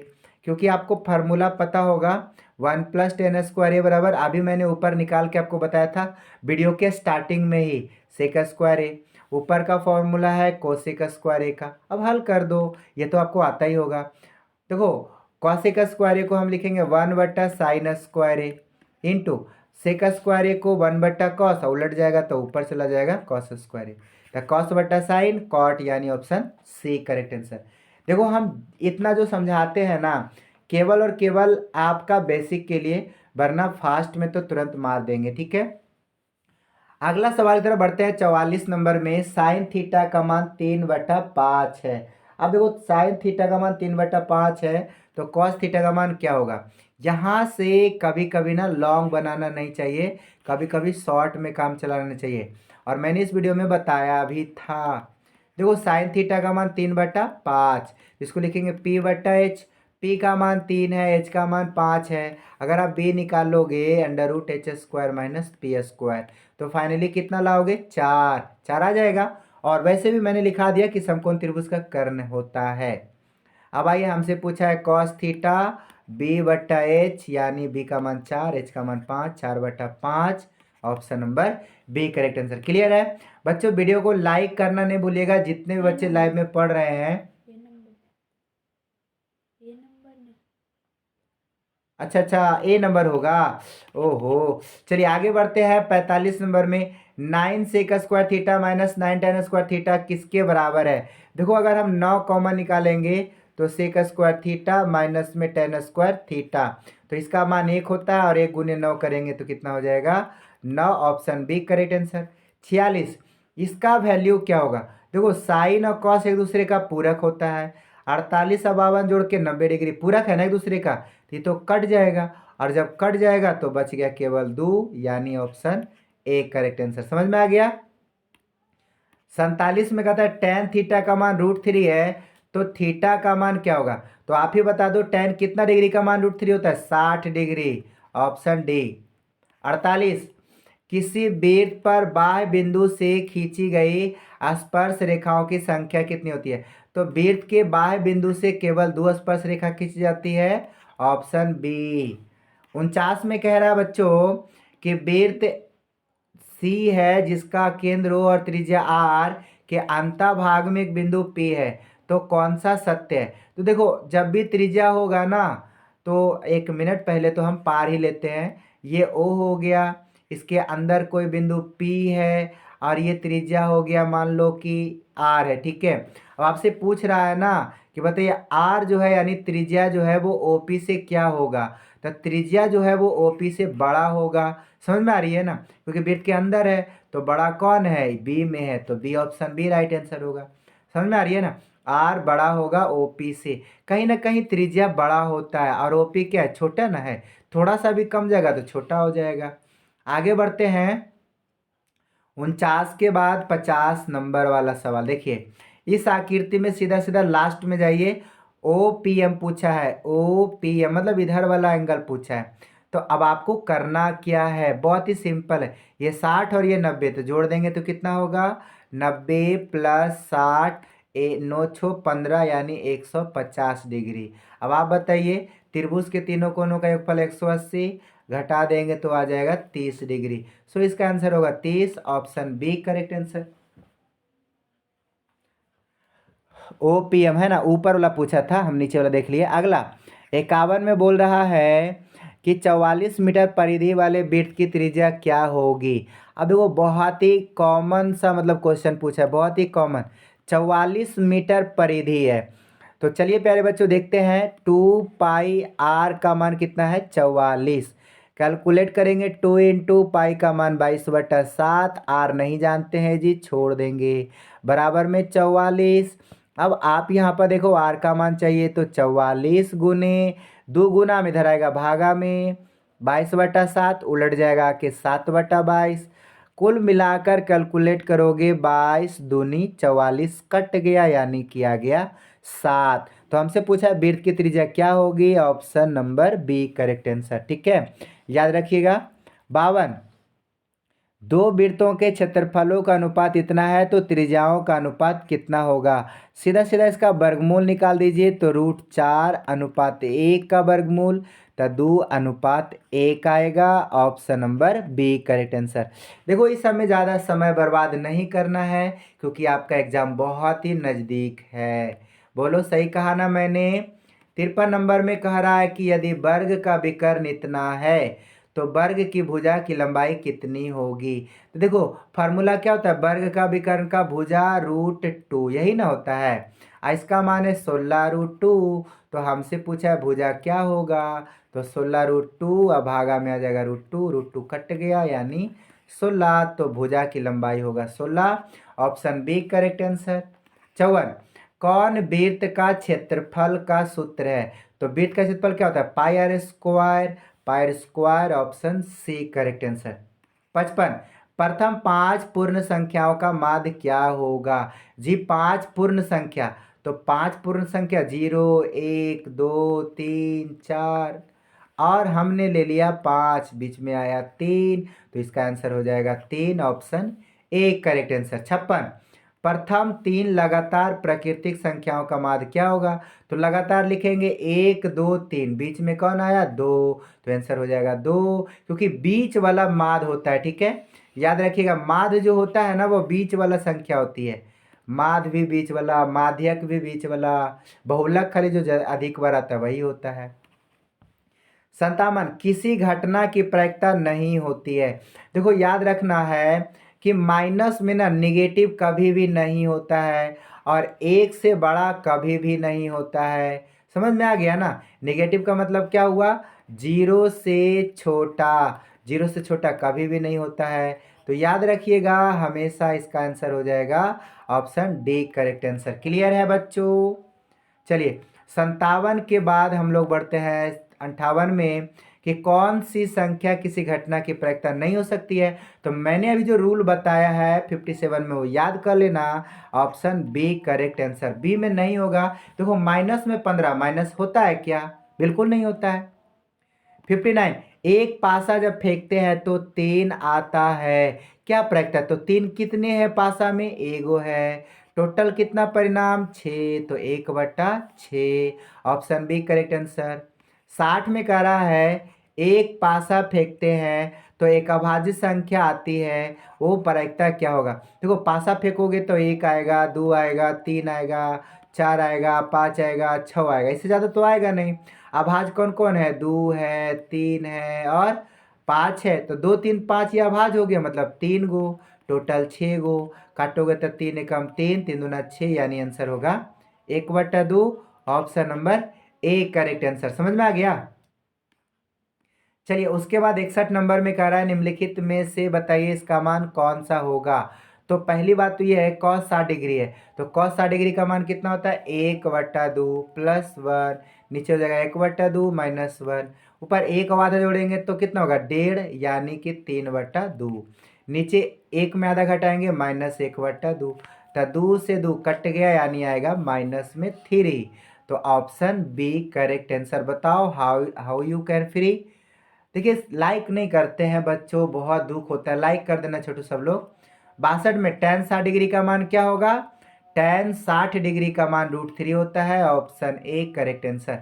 क्योंकि आपको फार्मूला पता होगा, 1 + tan² बराबर, अभी मैंने ऊपर निकाल के आपको बताया था वीडियो के स्टार्टिंग में ही, sec² है। ऊपर का फॉर्मूला है cosec² का। अब हल कर दो, ये तो आपको आता ही होगा। देखो, cos² को हम लिखेंगे 1/sin² इंटू sec² को 1/cos, उलट जाएगा तो ऊपर चला जाएगा cos²। तो cos/sin cot, यानी ऑप्शन सी करेक्ट आंसर। देखो, हम इतना जो समझाते हैं ना, केवल और केवल आपका बेसिक के लिए, वरना फास्ट में तो तुरंत मार देंगे। ठीक है। अगला सवाल की तरफ बढ़ते हैं। 44 नंबर में साइन थीटा का मान 3/5 है। अब देखो, साइन थीटा का मान 3/5 है, तो कॉस थीटा का मान क्या होगा। यहाँ से कभी कभी ना लॉन्ग बनाना नहीं चाहिए, कभी कभी शॉर्ट में काम चलाना चाहिए, और मैंने इस वीडियो में बताया भी था। देखो, साइन थीटा का मान 3/5, इसको लिखेंगे p/h। p का मान 3 है, h का मान 5 है। अगर आप b निकालोगे √h² - p², तो फाइनली कितना लाओगे, 4। 4 आ जाएगा। और वैसे भी मैंने लिखा दिया कि समकोण त्रिभुज का कर्ण होता है। अब आइए, हमसे पूछा है कॉस थीटा b/h, यानी b का मान 4, h का मान 5, 4/5, option number B correct answer. Clear है बच्चों? वीडियो को लाइक करना नहीं भूलिएगा, जितने भी बच्चे लाइव में पढ़ रहे हैं। अच्छा अच्छा, ए नंबर होगा। ओहो, चलिए आगे बढ़ते हैं। 45 नंबर में 9 sec² थीटा - 9 tan² थीटा किसके बराबर है। देखो, अगर हम 9 कॉमन निकालेंगे तो sec² थीटा माइनस में tan² थीटा, तो इसका मान 1 होता है, और 1 × 9 करेंगे तो कितना हो जाएगा, 9, ऑप्शन बी करेक्ट आंसर। 46 इसका वैल्यू क्या होगा। देखो, साइन और कॉस एक दूसरे का पूरक होता है। 48 और 52 जोड़ के 90 डिग्री, पूरक है ना एक दूसरे का, ये तो कट जाएगा, और जब कट जाएगा तो बच गया केवल 2, यानी ऑप्शन ए करेक्ट आंसर। समझ में आ गया। 47 में कहता है tan थीटा का मान √3 है, तो थीटा का मान क्या होगा। तो आप ही बता दो, tan कितना डिग्री का मान √3 होता है, 60 डिग्री, ऑप्शन डी। 48 किसी वृत्त पर बाह्य बिंदु से खींची गई स्पर्श रेखाओं की संख्या कितनी होती है। तो वृत्त के बाह्य बिंदु से केवल 2 स्पर्श रेखा खींची जाती है, ऑप्शन बी। 49 में कह रहा है बच्चों कि वृत्त सी है जिसका केंद्र O और त्रिज्या R के अंतःभाग में एक बिंदु P है, तो कौन सा सत्य है। तो देखो, जब भी त्रिज्या होगा ना, तो 1 मिनट पहले तो हम पार ही लेते हैं। ये O हो गया, इसके अंदर कोई बिंदु P है, और ये त्रिज्या हो गया, मान लो कि R है। ठीक है। अब आपसे पूछ रहा है ना कि बताइए R जो है, यानी त्रिज्या जो है वो OP से क्या होगा। तो त्रिज्या जो है वो OP से बड़ा होगा। समझ में आ रही है ना, क्योंकि वृत्त के अंदर है, तो बड़ा कौन है, बी में है, तो B, option B right answer होगा। समझ में आ रही है ना, आर बड़ा होगा ओपी से। कहीं ना कहीं त्रिज्या बड़ा होता है, और ओपी क्या है, छोटा ना है, थोड़ा सा भी कम जाएगा तो छोटा हो जाएगा। आगे बढ़ते हैं। 49 के बाद 50 नंबर वाला सवाल देखिए। इस आकृति में सीधा सीधा लास्ट में जाइए। ओ पी एम पूछा है, ओ पी एम मतलब इधर वाला एंगल पूछा है। तो अब आपको करना क्या है, बहुत ही सिंपल है। ये 60 और ये 90, तो जोड़ देंगे तो कितना होगा, 90 + 60, 9×15, यानी 150 डिग्री। अब आप बताइए, त्रिभुज के तीनों कोनों का योगफल 180, घटा देंगे तो आ जाएगा 30 डिग्री। सो इसका आंसर होगा 30, option B correct answer. OPM है ना, ऊपर वाला पूछा था, हम नीचे वाला देख लिए। अगला 51 में बोल रहा है कि 44 मीटर परिधि वाले वृत्त की त्रिज्या क्या होगी। अब देखो बहुत ही कॉमन सा मतलब क्वेश्चन पूछा है, बहुत ही कॉमन। 44 मीटर परिधि है, तो चलिए प्यारे बच्चों देखते हैं। 2 पाई r का मान कितना है, 44। कैलकुलेट करेंगे, 2 × पाई का मान 22/7, r नहीं जानते हैं जी, छोड़ देंगे, बराबर में 44। अब आप यहाँ पर देखो r का मान चाहिए, तो 44 गुने 2 गुना में इधर आएगा भागा में 22/7, उलट जाएगा कि 7/22। कुल मिलाकर कैलकुलेट करोगे 22 दूनी 44, कट गया यानी कि आ गया 7। तो हमसे पूछा है वृत्त की त्रिज्या क्या होगी, option number B correct answer. ठीक है, याद रखिएगा। 52, दो वृत्तों के क्षेत्रफलों का अनुपात इतना है तो त्रिज्याओं का अनुपात कितना होगा। सीधा सीधा इसका वर्गमूल निकाल दीजिए, तो √4/1 का वर्गमूल, तो 2/1 आएगा, option number B correct answer. देखो इस समय ज़्यादा समय बर्बाद नहीं करना है, क्योंकि आपका एग्जाम बहुत ही नज़दीक है। बोलो सही कहा ना मैंने। 53 नंबर में कह रहा है कि यदि वर्ग का विकर्ण इतना है तो वर्ग की भुजा की लंबाई कितनी होगी। तो देखो फार्मूला क्या होता है, वर्ग का विकर्ण का भुजा √2, यही ना होता है। इसका मान है 16√2, तो हमसे पूछा है भुजा क्या होगा, तो 16√2, अब भागा में आ जाएगा √2, √2 कट गया यानी 16, तो भुजा की लंबाई होगा 16, ऑप्शन बी करेक्ट आंसर। 54, कौन वृत्त का क्षेत्रफल का सूत्र है। तो वृत्त का क्षेत्रफल क्या होता है, pi r², option C correct answer. 55, प्रथम 5 पूर्ण संख्याओं का माध्य क्या होगा। जी 5 पूर्ण संख्या, तो 5 पूर्ण संख्या 0, 1, 2, 3, 4, और हमने ले लिया 5, बीच में आया 3, तो इसका आंसर हो जाएगा 3, ऑप्शन ए करेक्ट आंसर। 56, प्रथम 3 लगातार प्राकृतिक संख्याओं का माध्य क्या होगा। तो लगातार लिखेंगे 1, 2, 3, बीच में कौन आया 2, तो आंसर हो जाएगा 2, क्योंकि बीच वाला माध्य होता है। ठीक है, याद रखिएगा, माध्य जो होता है ना वो बीच वाला संख्या होती है। माध्य भी बीच वाला, माध्यक भी बीच वाला, बहुलक खाली जो अधिक बार आता है वही होता है। 57, किसी घटना की प्रायिकता नहीं होती है। देखो याद रखना है कि माइनस में ना निगेटिव कभी भी नहीं होता है, और एक से बड़ा कभी भी नहीं होता है। समझ में आ गया ना, निगेटिव का मतलब क्या हुआ, जीरो से छोटा, जीरो से छोटा कभी भी नहीं होता है। तो याद रखिएगा, हमेशा इसका आंसर हो जाएगा option D correct answer. Clear है बच्चों। चलिए 57 के बाद हम लोग बढ़ते हैं 58 में, कि कौन सी संख्या किसी घटना की प्रायिकता नहीं हो सकती है। तो मैंने अभी जो रूल बताया है 57 में वो याद कर लेना, option B correct answer. B में नहीं होगा। देखो माइनस में 15 माइनस होता है क्या, बिल्कुल नहीं होता है। 59, एक पासा जब फेंकते हैं तो 3 आता है, क्या प्रायिकता, तो 3 कितने हैं पासा में, एगो है, टोटल कितना परिणाम 6, तो 1/6, ऑप्शन बी करेक्ट आंसर। 60 में कह रहा है एक पासा फेंकते हैं तो एक अभाज्य संख्या आती है, वो प्रायिकता क्या होगा। देखो पासा फेंकोगे तो 1 आएगा, 2 आएगा, 3 आएगा, 4 आएगा, 5 आएगा, 6 आएगा, इससे ज़्यादा तो आएगा नहीं। अभाज्य कौन कौन है, 2 है, 3 है और 5 है, तो 2, 3, 5 ये अभाज्य हो गया, मतलब 3 गो, टोटल 6 गो। काटोगे तो 3 एकम 3, 3 दूना 6, यानी आंसर होगा 1/2, option number A correct answer. समझ में आ गया। चलिए उसके बाद 61 नंबर में कह रहा है निम्नलिखित में से बताइए इसका मान कौन सा होगा। तो पहली बात तो ये है cos 60 डिग्री है, तो cos 60 डिग्री का मान कितना होता है, 1/2 +1, नीचे हो जाएगा 1/2 -1, ऊपर एक आधा जोड़ेंगे तो कितना होगा 1.5, यानी कि 3/2, नीचे एक में आधा घटाएंगे -1/2, तो 2 से 2 कट गया यानी आएगा -3। तो ऑप्शन बी करेक्ट आंसर। बताओ हाउ यू कैन फ्री। देखिए लाइक नहीं करते हैं बच्चों, बहुत दुख होता है, लाइक कर देना छोटू सब लोग। 62 में tan 60 डिग्री का मान क्या होगा, tan 60 डिग्री का मान √3 होता है, ऑप्शन ए करेक्ट आंसर।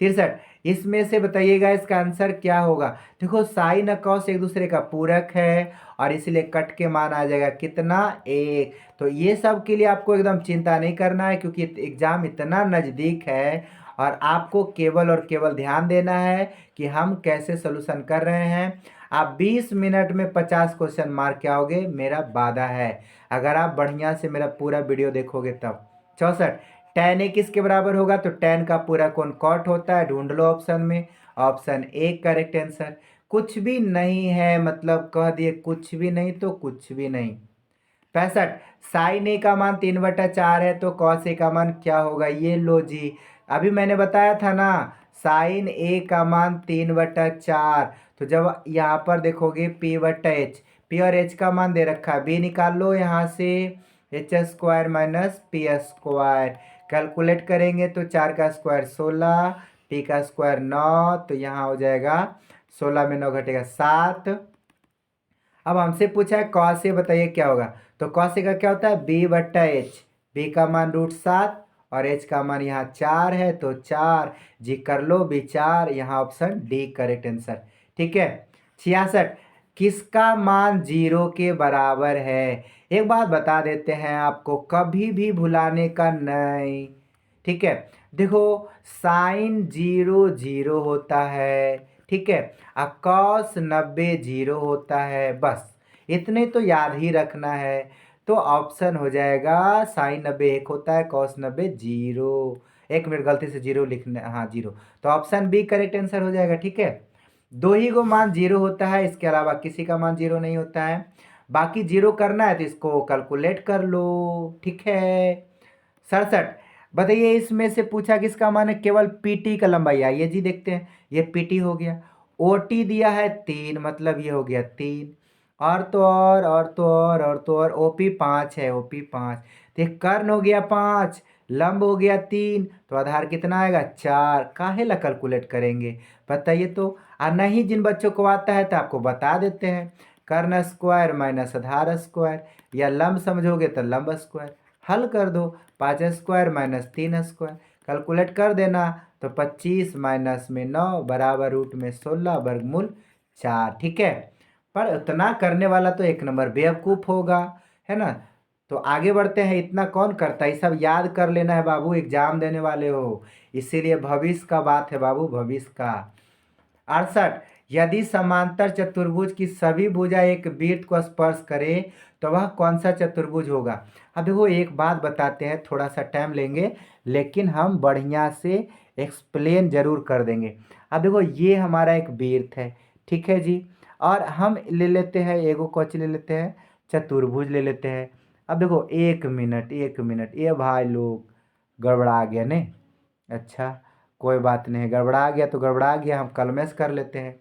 63। इसमें से बताइएगा इसका आंसर क्या होगा। देखो साइन और कॉस एक दूसरे का पूरक है और इसलिए कट के मान आ जाएगा कितना, 1। तो ये सब के लिए आपको एकदम चिंता नहीं करना है क्योंकि एग्जाम इतना नज़दीक है और आपको केवल और केवल ध्यान देना है कि हम कैसे सोल्यूशन कर रहे हैं। आप 20 मिनट में 50 क्वेश्चन मार्क के आओगे, मेरा वादा है, अगर आप बढ़िया से मेरा पूरा वीडियो देखोगे तब। 64। tan ए किसके बराबर होगा, तो tan का पूरा कोण कॉट होता है, ढूंढ लो ऑप्शन में। Option A correct answer. कुछ भी नहीं है, मतलब कह दिए कुछ भी नहीं तो कुछ भी नहीं। 65। साइन ए का मान 3/4 है तो कॉस ए का मान क्या होगा, ये लो जी। अभी मैंने बताया था ना, साइन ए का मान 3/4। तो जब यहाँ पर देखोगे p/h, p और h का मान दे रखा है, b निकाल लो यहाँ से, h² minus p square. Calculate करेंगे तो 4 का स्क्वायर 16, p का स्क्वायर 9, तो यहाँ हो जाएगा 16 में 9 घटेगा 7। अब हमसे पूछा है कॉस ए बताइए क्या होगा, तो कॉस ए का क्या होता है, b/h। b का मान √7 और h का मान यहाँ 4 है तो 4 जी कर लो विचार, यहाँ ऑप्शन डी करेक्ट आंसर। ठीक है। 66। किसका मान 0 के बराबर है। एक बात बता देते हैं आपको, कभी भी भुलाने का नहीं। ठीक है। देखो साइन 0 0 होता है, ठीक है, और कॉस 90 0 होता है, बस इतने तो याद ही रखना है। तो ऑप्शन हो जाएगा साइन 90 1 होता है, कॉस 90 0। 1 मिनट, गलती से 0 लिखने, हाँ 0, तो ऑप्शन बी करेक्ट आंसर हो जाएगा। ठीक है। दो ही को मान 0 होता है, इसके अलावा किसी का मान 0 नहीं होता है। बाकी 0 करना है तो इसको कैलकुलेट कर लो। ठीक है। 67। बताइए इसमें से पूछा किसका मान है, केवल पीटी का लंबाई। आइए जी देखते हैं, ये पीटी हो गया, ओटी दिया है 3, मतलब ये हो गया 3। और तो और तो और तो और ओपी 5 है, ओपी 5। तो ये कर्ण हो गया 5, लंब हो गया 3, तो आधार कितना आएगा 4। काहे ला कैलकुलेट करेंगे, बताइए तो। और नहीं जिन बच्चों को आता है तो आपको बता देते हैं, कर्ण स्क्वायर माइनस आधार स्क्वायर, या लंब समझोगे तो लंब स्क्वायर। हल कर दो, 5 स्क्वायर माइनस 3 स्क्वायर, कैलकुलेट कर देना, तो 25 माइनस में 9 बराबर रूट में 16 वर्गमूल 4। ठीक है। पर उतना करने वाला तो एक नंबर बेवकूफ़ होगा, है ना। तो आगे बढ़ते हैं, इतना कौन करता है, ये सब याद कर लेना है बाबू, एग्जाम देने वाले हो, इसीलिए भविष्य का बात है बाबू, भविष्य का। 68। यदि समांतर चतुर्भुज की सभी भुजा एक वृत्त को स्पर्श करे तो वह कौन सा चतुर्भुज होगा। अब देखो एक बात बताते हैं, थोड़ा सा टाइम लेंगे लेकिन हम बढ़िया से एक्सप्लेन जरूर कर देंगे। अब देखो ये हमारा एक वृत्त है, ठीक है जी, और हम ले लेते हैं एगो कौच ले लेते हैं, चतुर्भुज ले लेते हैं। अब देखो 1 मिनट 1 मिनट, ये भाई लोग गड़बड़ा गया ने, अच्छा कोई बात नहीं, गड़बड़ा गया तो गड़बड़ा गया, हम कल में से कर लेते हैं।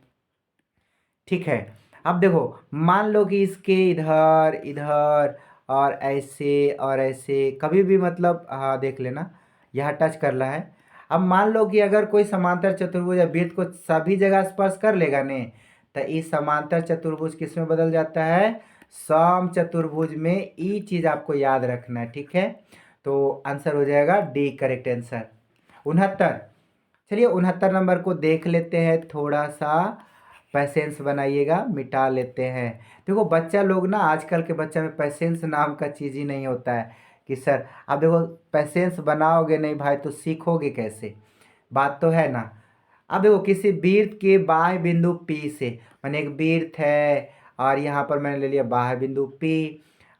ठीक है। अब देखो मान लो कि इसके इधर इधर और ऐसे कभी भी, मतलब हाँ देख लेना, यहाँ टच कर रहा है। अब मान लो कि अगर कोई समांतर चतुर्भुज या वृत्त को सभी जगह स्पर्श कर लेगा ने, तो इस समांतर चतुर्भुज किस में बदल जाता है, सम चतुर्भुज में। ये चीज आपको याद रखना है। ठीक है। तो आंसर हो जाएगा डी करेक्ट आंसर। 69। चलिए 69 नंबर को देख लेते हैं, थोड़ा सा पैसेंस बनाइएगा, मिटा लेते हैं। देखो बच्चा लोग ना, आजकल के बच्चा में पैसेंस नाम का चीज़ ही नहीं होता है कि सर, अब देखो पैसेंस बनाओगे नहीं भाई तो सीखोगे कैसे, बात तो है ना। अब देखो किसी वृत्त के बाह्य बिंदु P से, मैंने एक वृत्त है और यहाँ पर मैंने ले लिया बाह्य बिंदु P,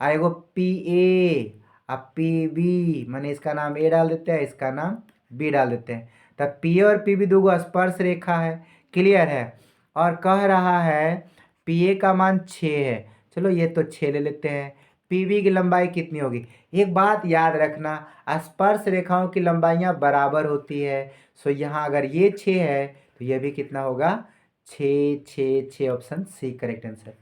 और एगो PA अब PB, मैंने इसका नाम A डाल देते हैं, इसका नाम B डाल देते हैं। तब P और PB दो स्पर्श रेखा है, क्लियर है, और कह रहा है PA का मान 6 है, चलो ये तो 6 ले लेते हैं। PB की लंबाई कितनी होगी, एक बात याद रखना, स्पर्श रेखाओं की लंबाइयाँ बराबर होती है। सो यहाँ अगर ये 6 है तो ये भी कितना होगा, 6 6 6, ऑप्शन सी करेक्ट आंसर।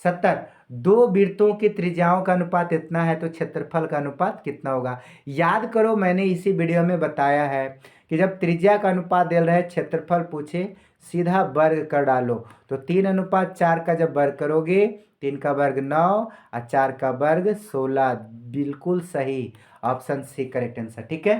70। दो वृत्तों की त्रिज्याओं का अनुपात इतना है तो क्षेत्रफल का अनुपात कितना होगा। याद करो मैंने इसी वीडियो में बताया है कि जब त्रिज्या का अनुपात दे रहे क्षेत्रफल पूछे, सीधा वर्ग कर डालो, तो 3:4 का जब वर्ग करोगे, 3 का वर्ग 9 और 4 का वर्ग 16, बिल्कुल सही, ऑप्शन सी करेक्ट आंसर। ठीक है।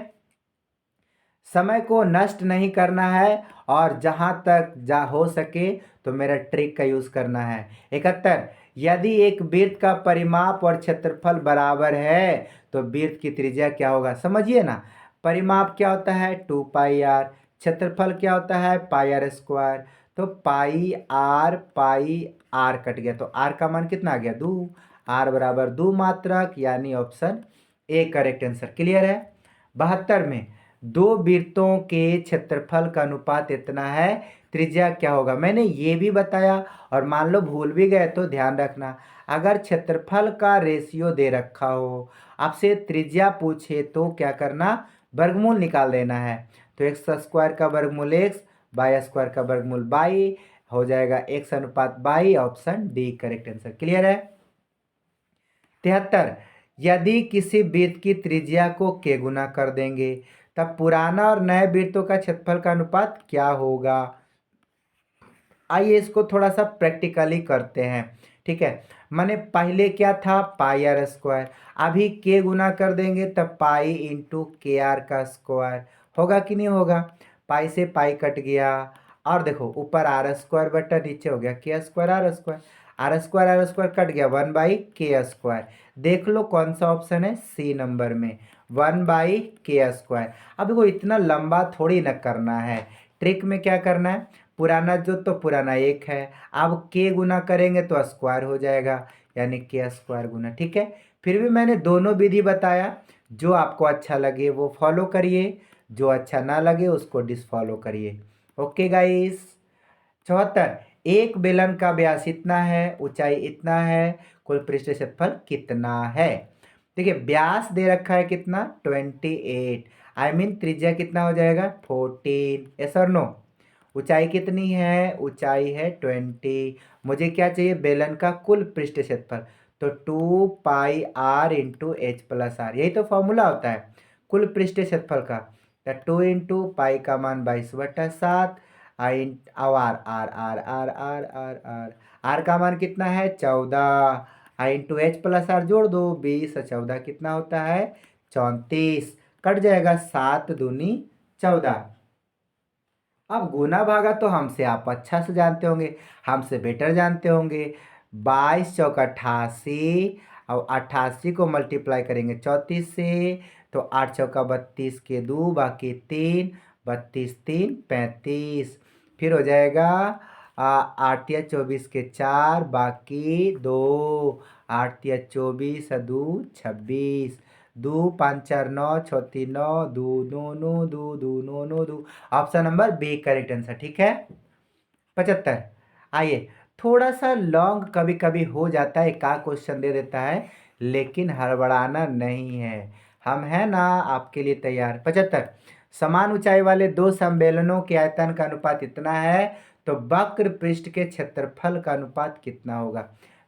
समय को नष्ट नहीं करना है और जहाँ तक जा हो सके तो मेरा ट्रिक का यूज़ करना है। 71, यदि एक वृत्त का परिमाप और क्षेत्रफल बराबर है तो वृत्त की त्रिज्या क्या होगा? समझिए ना, परिमाप क्या होता है 2 पाई आर, क्षेत्रफल क्या होता है पाई आर स्क्वायर। तो पाई आर कट गया तो आर का मान कितना आ गया 2, आर बराबर 2 मात्रक, यानी option A correct answer. Clear है। 72 में दो वृत्तों के क्षेत्रफल का अनुपात इतना है, त्रिज्या क्या होगा? मैंने ये भी बताया, और मान लो भूल भी गए तो ध्यान रखना, अगर क्षेत्रफल का रेशियो दे रखा हो, आपसे त्रिज्या पूछे तो क्या करना, वर्गमूल निकाल देना है। तो एक्स स्क्वायर का वर्गमूल एक्स, बाई स्क्वायर का वर्गमूल बाई, हो जाएगा एक्स अनुपात by, option D correct answer. Clear है। 73, यदि किसी वृत्त की त्रिज्या को के गुना कर देंगे तब पुराना और नए वृत्तों का क्षेत्रफल का अनुपात क्या होगा? आइए इसको थोड़ा सा प्रैक्टिकली करते हैं। ठीक है, माने पहले क्या था पाई आर स्क्वायर, अभी के गुना कर देंगे तब पाई इंटू के आर का स्क्वायर होगा कि नहीं होगा? पाई से पाई कट गया, और देखो ऊपर आर स्क्वायर बटा नीचे हो गया k square r square, r square cut गया 1/के स्क्वायर। देख लो कौन सा ऑप्शन है, सी नंबर में 1/के स्क्वायर। अब देखो इतना लंबा थोड़ी न करना है, ट्रिक में क्या करना है, पुराना जो तो पुराना एक है, अब के गुना करेंगे तो स्क्वायर हो जाएगा, यानी के स्क्वायर गुना। ठीक है, फिर भी मैंने दोनों विधि बताया, जो आपको अच्छा लगे वो फॉलो करिए, जो अच्छा ना लगे उसको डिसफॉलो करिए। Okay guys. 74, एक बेलन का व्यास इतना है, ऊंचाई इतना है, कुल पृष्ठ क्षेत्रफल कितना है? देखिए व्यास दे रखा है कितना 28, आई मीन त्रिज्या कितना हो जाएगा 14, यस और नो। ऊंचाई कितनी है, ऊंचाई है 20, मुझे क्या चाहिए बेलन का कुल पृष्ठ क्षेत्रफल, तो 2 pi r into h plus r, यही तो फॉर्मूला होता है कुल पृष्ठ क्षेत्रफल का। तो 2 इंटू पाई का मान 22/7, i r r r r r r r r का मान कितना है 14, i into h plus r जोड़ दो 20 और 14 कितना होता है 34, कट जाएगा 7 दूनी 14। अब गुना भागा तो हमसे आप अच्छा से जानते होंगे, हमसे बेटर जानते होंगे। 22 × 4 = 88, और 88 को मल्टीप्लाई करेंगे 34 से, तो 8 × 32 के 2 बाकी 3, 32 3 35, फिर हो जाएगा 8 या 24 के 4 बाकी 2, 8 या 24 और 2 26, 2 5 4 9 6 3 9 2 9 9 2 2 9 9 2, option number B correct answer. ठीक है। 75, आइए थोड़ा सा लॉन्ग कभी कभी हो जाता है, एक आध क्वेश्चन दे देता है, लेकिन हड़बड़ाना नहीं है, हम हैं ना आपके लिए तैयार। 75, समान ऊंचाई वाले दो सम्मेलनों के आयतन का अनुपात इतना है, तो वक्र पृष्ठ के क्षेत्रफल का अनुपात कितना होगा?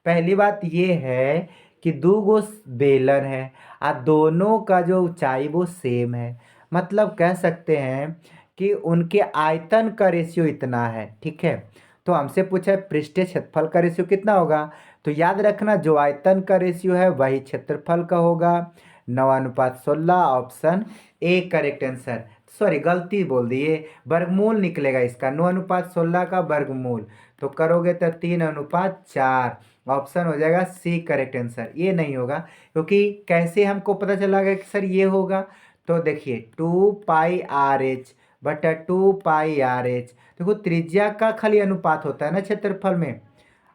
पहली बात ये है कि दो गो बेलन है और दोनों का जो ऊंचाई वो सेम है, मतलब कह सकते हैं कि उनके आयतन का रेशियो इतना है। ठीक है, तो हमसे पूछा है पृष्ठीय क्षेत्रफल का रेशियो कितना होगा, तो याद रखना जो आयतन का रेशियो है वही क्षेत्रफल का होगा, 9:16, option A correct answer. Sorry गलती बोल दिए, वर्गमूल निकलेगा इसका, 9:16 का वर्गमूल, तो करोगे तो 3:4, ऑप्शन हो जाएगा सी करेक्ट आंसर। ये नहीं होगा, क्योंकि कैसे हमको पता चला कि सर ये होगा, तो देखिए 2 पाई आर एच बटा 2 पाई आर एच, देखो त्रिज्या का खाली अनुपात होता है ना क्षेत्रफल में,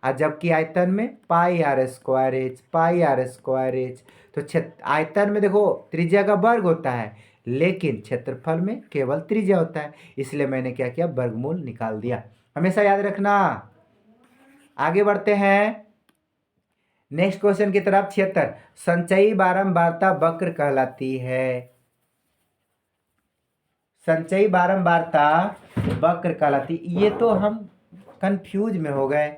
और जबकि आयतन में पाई आर स्क्वायर एच, तो क्षेत्र आयतन में देखो त्रिज्या का वर्ग होता है, लेकिन क्षेत्रफल में केवल त्रिज्या होता है, इसलिए मैंने क्या किया वर्गमूल निकाल दिया। हमेशा याद रखना। आगे बढ़ते हैं नेक्स्ट क्वेश्चन की तरफ। 76, संचयी बारंबारता वक्र कहलाती है, संचयी बारंबारता वक्र कहलाती, ये तो हम कंफ्यूज में हो गए,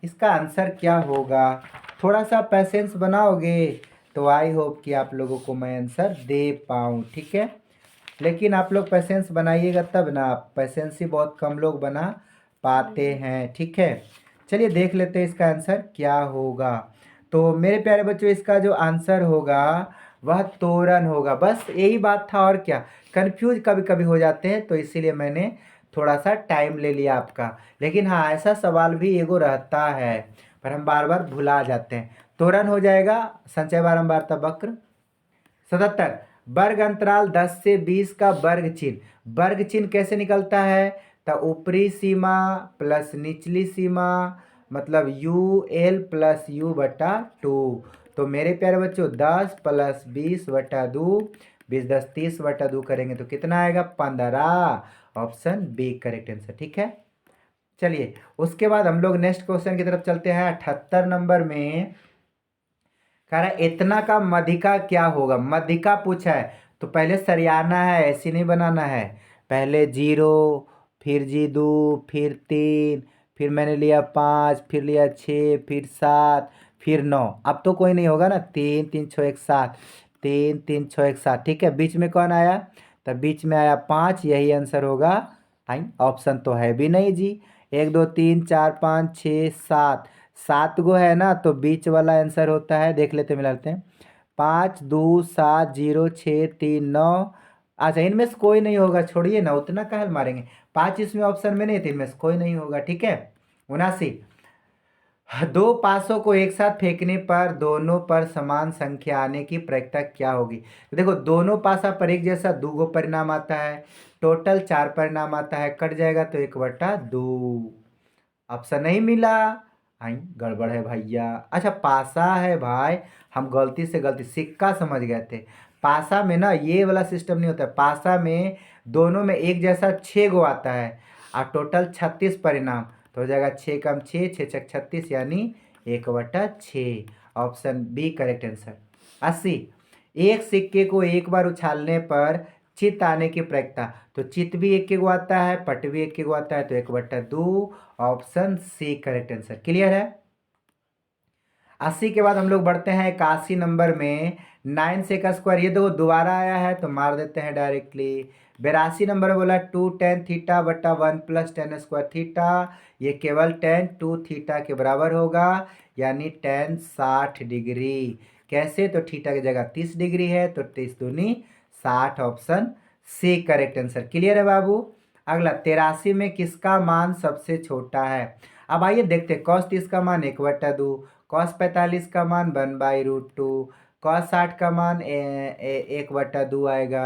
इसका आंसर क्या होगा? थोड़ा सा पैसेंस बनाओगे तो आई होप कि आप लोगों को मैं आंसर दे पाऊँ। ठीक है, लेकिन आप लोग पैसेंस बनाइएगा तब ना, पैसेंस ही बहुत कम लोग बना पाते हैं। ठीक है, चलिए देख लेते हैं इसका आंसर क्या होगा। तो मेरे प्यारे बच्चों इसका जो आंसर होगा वह तोरण होगा। बस यही बात था और क्या, कंफ्यूज कभी कभी हो जाते हैं तो इसीलिए मैंने थोड़ा सा टाइम ले लिया आपका। लेकिन हाँ, ऐसा सवाल भी एगो रहता है पर हम बार बार भुला जाते हैं। तोरण हो जाएगा संचय बारंबारता वक्र। 77, वर्ग अंतराल 10 से 20 का वर्ग चिन्ह। वर्ग चिन्ह कैसे निकलता है, तो ऊपरी सीमा प्लस निचली सीमा मतलब यू एल प्लस यू बटा 2। तो मेरे प्यारे बच्चों 10 प्लस 20 बटा 2, 20 10 30 बटा 2 करेंगे तो कितना आएगा 15। Option B correct answer. ठीक है, चलिए उसके बाद हम लोग नेक्स्ट क्वेश्चन की तरफ चलते हैं। 78 नंबर में कह रहा है इतना का मध्यिका क्या होगा। मध्यिका पूछा है तो पहले सरियाना है, ऐसे नहीं बनाना है। पहले 0, फिर जी2, फिर 3, फिर मैंने लिया 5, फिर लिया 6, फिर 7, फिर 9। अब तो कोई नहीं होगा ना, 3 3 6 1 7, 3 3 6 1 7। ठीक है, बीच में कौन आया, तब बीच में आया 5, यही आंसर होगा। आई ऑप्शन तो है भी नहीं जी। 1 2 3 4 5 6 7, 7 गो है ना, तो बीच वाला आंसर होता है। देख लेते मिला लेते हैं, 5 2 7 0 6 3 9। अच्छा इनमें से कोई नहीं होगा, छोड़िए ना, उतना कहल मारेंगे। 5 इसमें ऑप्शन में नहीं थे, इनमें से कोई नहीं होगा। ठीक है, 79, दो पासों को एक साथ फेंकने पर दोनों पर समान संख्या आने की प्रक्रिया क्या होगी। तो देखो दोनों पासा पर एक जैसा दो गो परिणाम आता है, टोटल 4 परिणाम आता है, कट जाएगा तो 1/2। ऑप्शन नहीं मिला, आई गड़बड़ है भैया। अच्छा पासा है भाई, हम गलती से गलती सिक्का समझ गए थे। पासा में ना ये वाला सिस्टम नहीं होता है। पासा में दोनों में एक जैसा 6 गो आता है और टोटल 36 परिणाम, तो हो जाएगा 6 कम 6, 6 छक 36 यानी 1/6। Option B correct answer. 80, एक सिक्के को एक बार उछालने पर चित आने की प्रक्रिया, तो चित भी एक के गो आता है, पट भी एक के गो आता है, तो 1/2। Option C correct answer. Clear है। 80 के बाद हम लोग बढ़ते हैं 81 नंबर में। 9 से का स्क्वायर, ये देखो दोबारा आया है तो मार देते हैं डायरेक्टली। 82 नंबर बोला 2 tan थीटा बटा 1 प्लस tan स्क्वायर थीटा, ये केवल tan 2 थीटा के बराबर होगा, यानी tan 60 डिग्री। कैसे, तो थीटा की जगह 30 डिग्री है तो 30 दूनी 60। Option C correct answer. Clear है बाबू। अगला 83 में किसका मान सबसे छोटा है। अब आइए देखते हैं, cos 30 का मान 1/2, cos 45 का मान 1/√2, cos 60 का मान 1/2 आएगा,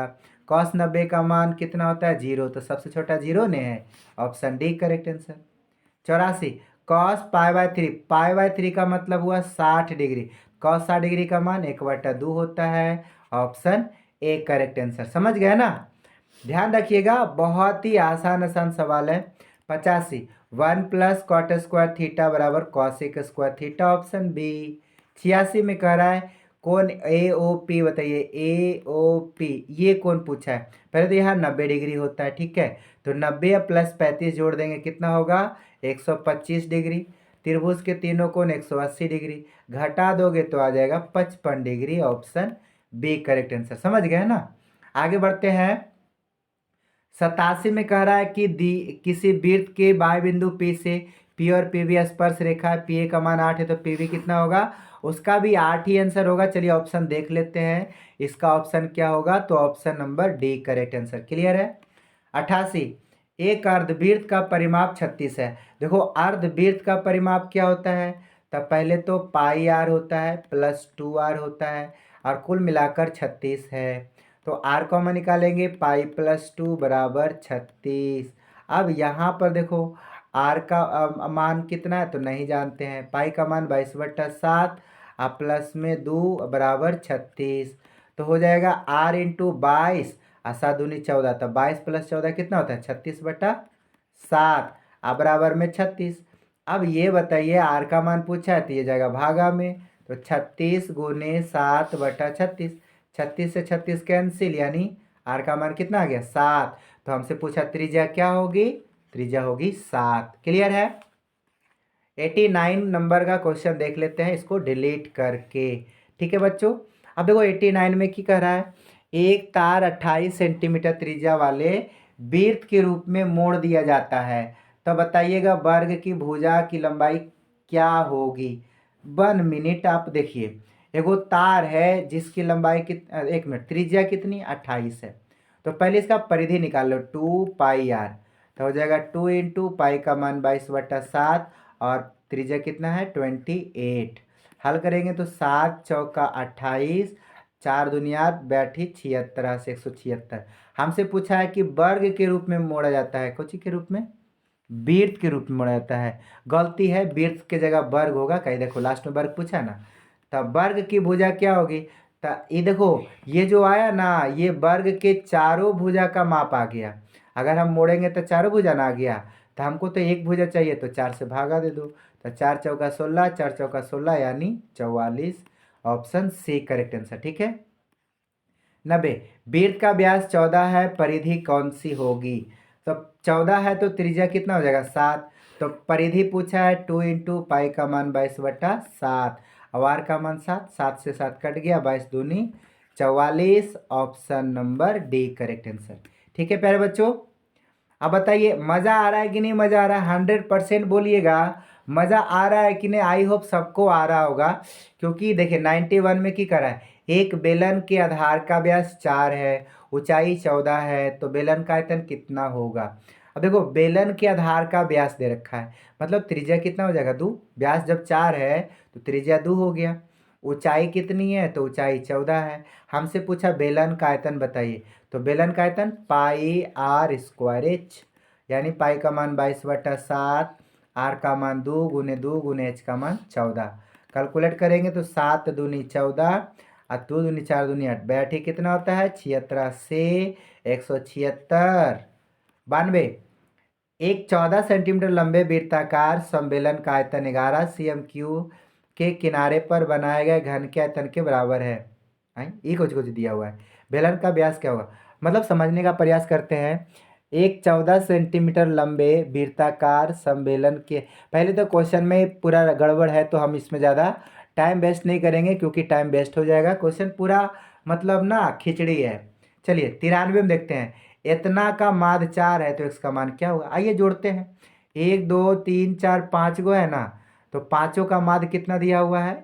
cos 90 का मान कितना होता है 0, तो सबसे छोटा 0 ने है। Option D correct answer. 84, cos π/3, π/3 का मतलब हुआ 60 डिग्री, cos 60 डिग्री का मान 1/2 होता है। Option A correct answer. समझ गए ना, ध्यान रखिएगा, बहुत ही आसान आसान सवाल है। 85, 1 प्लस कॉट स्क्वायर थीटा बराबर cosec square theta. Option B. 86 में कह रहा है कौन ए ओ पी, बताइए ए ओ पी ये कौन पूछा है। पहले तो यहाँ 90 डिग्री होता है, ठीक है, तो 90 प्लस 35 जोड़ देंगे कितना होगा 125 डिग्री। त्रिभुज के तीनों कोण 180 डिग्री, घटा दोगे तो आ जाएगा 55 degree. Option B correct answer. समझ गए ना, आगे बढ़ते हैं। 87 में कह रहा है कि किसी वृत्त के बाह्य बिंदु P से P और PB स्पर्श रेखा है, PA का मान 8 है तो PB कितना होगा, उसका भी 8 ही आंसर होगा। चलिए ऑप्शन देख लेते हैं, इसका ऑप्शन क्या होगा, तो option number D correct answer. Clear है। 88, एक अर्धवृत्त का परिमाप 36 है। देखो अर्धवृत्त का परिमाप क्या होता है, तब पहले तो πr होता है प्लस 2r होता है और कुल मिलाकर 36 है, तो आर कॉमन निकालेंगे, पाई प्लस 2 बराबर 36। अब यहाँ पर देखो आर का मान कितना है तो नहीं जानते हैं, पाई का मान 22/7 और प्लस में 2 बराबर 36, तो हो जाएगा आर इंटू 22 और 7 दूनी 14, तो 22 प्लस 14 कितना होता है 36/7 और बराबर में 36। अब ये बताइए आर का मान पूछा है तो ये जाएगा भागा में, तो 36 गुने 7/36, 36 से 36 कैंसिल, यानी आर का मान कितना आ गया 7। तो हमसे पूछा त्रिज्या क्या होगी, त्रिज्या होगी 7। क्लियर है। 89 नंबर का क्वेश्चन देख लेते हैं इसको डिलीट करके। ठीक है बच्चों, अब देखो 89 में क्या कह रहा है, एक तार 28 सेंटीमीटर त्रिज्या वाले वृत्त के रूप में मोड़ दिया जाता है, तो बताइएगा वर्ग की भुजा की लंबाई क्या होगी। 1 मिनट आप देखिए, एगो तार है जिसकी लंबाई एक मिनट, त्रिज्या कितनी 28 है। तो पहले इसका परिधि निकाल लो, 2πr। तो हो जाएगा 2 × पाई का मान 22/7 और त्रिज्या कितना है 28। हल करेंगे तो 7×4 = 28, 4×2 बैठी 76 से 176। हमसे पूछा है कि वर्ग के रूप में मोड़ा जाता है, कौची के रूप में, वृत्त के रूप में मोड़ा जाता है। गलती है, वृत्त के जगह वर्ग होगा, कहीं देखो लास्ट में वर्ग पूछा ना। तब वर्ग की भुजा क्या होगी, तो ये देखो ये जो आया ना, ये वर्ग के चारों भुजा का माप आ गया। अगर हम मोड़ेंगे तो चारों भुजा ना आ गया, तो हमको तो एक भुजा चाहिए, तो 4 से भागा दे दो। तो 4×4 = 16, 4×4 = 16 यानी 44। ऑप्शन सी करेक्ट आंसर, ठीक है। 90, वृत्त का व्यास 14 है, परिधि कौन सी होगी। तो 14 है तो त्रिज्या कितना हो जाएगा 7। तो परिधि पूछा है 2 × पाई का मान 22/7 और आर का मान 7, 7 से 7 कट गया, 22×2 = 44। Option number D correct answer, ठीक है प्यारे बच्चों। अब बताइए मज़ा आ रहा है कि नहीं मज़ा आ रहा है, 100% बोलिएगा मज़ा आ रहा है कि नहीं। आई होप सबको आ रहा होगा, क्योंकि देखिए 91 में क्या करा है, एक बेलन के आधार का व्यास 4 है, ऊंचाई 14 है, तो बेलन का आयतन कितना होगा। अब देखो बेलन के आधार का व्यास दे रखा है, मतलब त्रिज्या कितना हो जाएगा 2। व्यास जब 4 है तो त्रिज्या 2 हो गया। ऊंचाई कितनी है, तो ऊंचाई 14 है। हमसे पूछा बेलन का आयतन बताइए, तो बेलन का आयतन πr²h, यानी पाई का मान 22/7, आर का मान 2×2 × h का मान 14। कैलकुलेट करेंगे तो 7×2 = 14 और 2×2 = 4, 2×2 = 8, बैठे कितना होता है 76 से 176। 92, एक 14 सेंटीमीटर लंबे वृत्ताकार सम्मेलन का आयतन 11 cm³ के किनारे पर बनाए गए घन के आयतन के बराबर है। ये कुछ कुछ दिया हुआ है, बेलन का व्यास क्या होगा, मतलब समझने का प्रयास करते हैं। एक 14 सेंटीमीटर लंबे वृत्ताकार सम्मेलन के, पहले तो क्वेश्चन में पूरा गड़बड़ है, तो हम इसमें ज़्यादा टाइम वेस्ट नहीं करेंगे, क्योंकि टाइम वेस्ट हो जाएगा। क्वेश्चन पूरा मतलब ना खिचड़ी है। चलिए 93 में देखते हैं, इतना का माद 4 है तो इसका मान क्या होगा। आइए जोड़ते हैं, 1 2 3 4 5 गो है ना, तो पाँचों का माद कितना दिया हुआ है,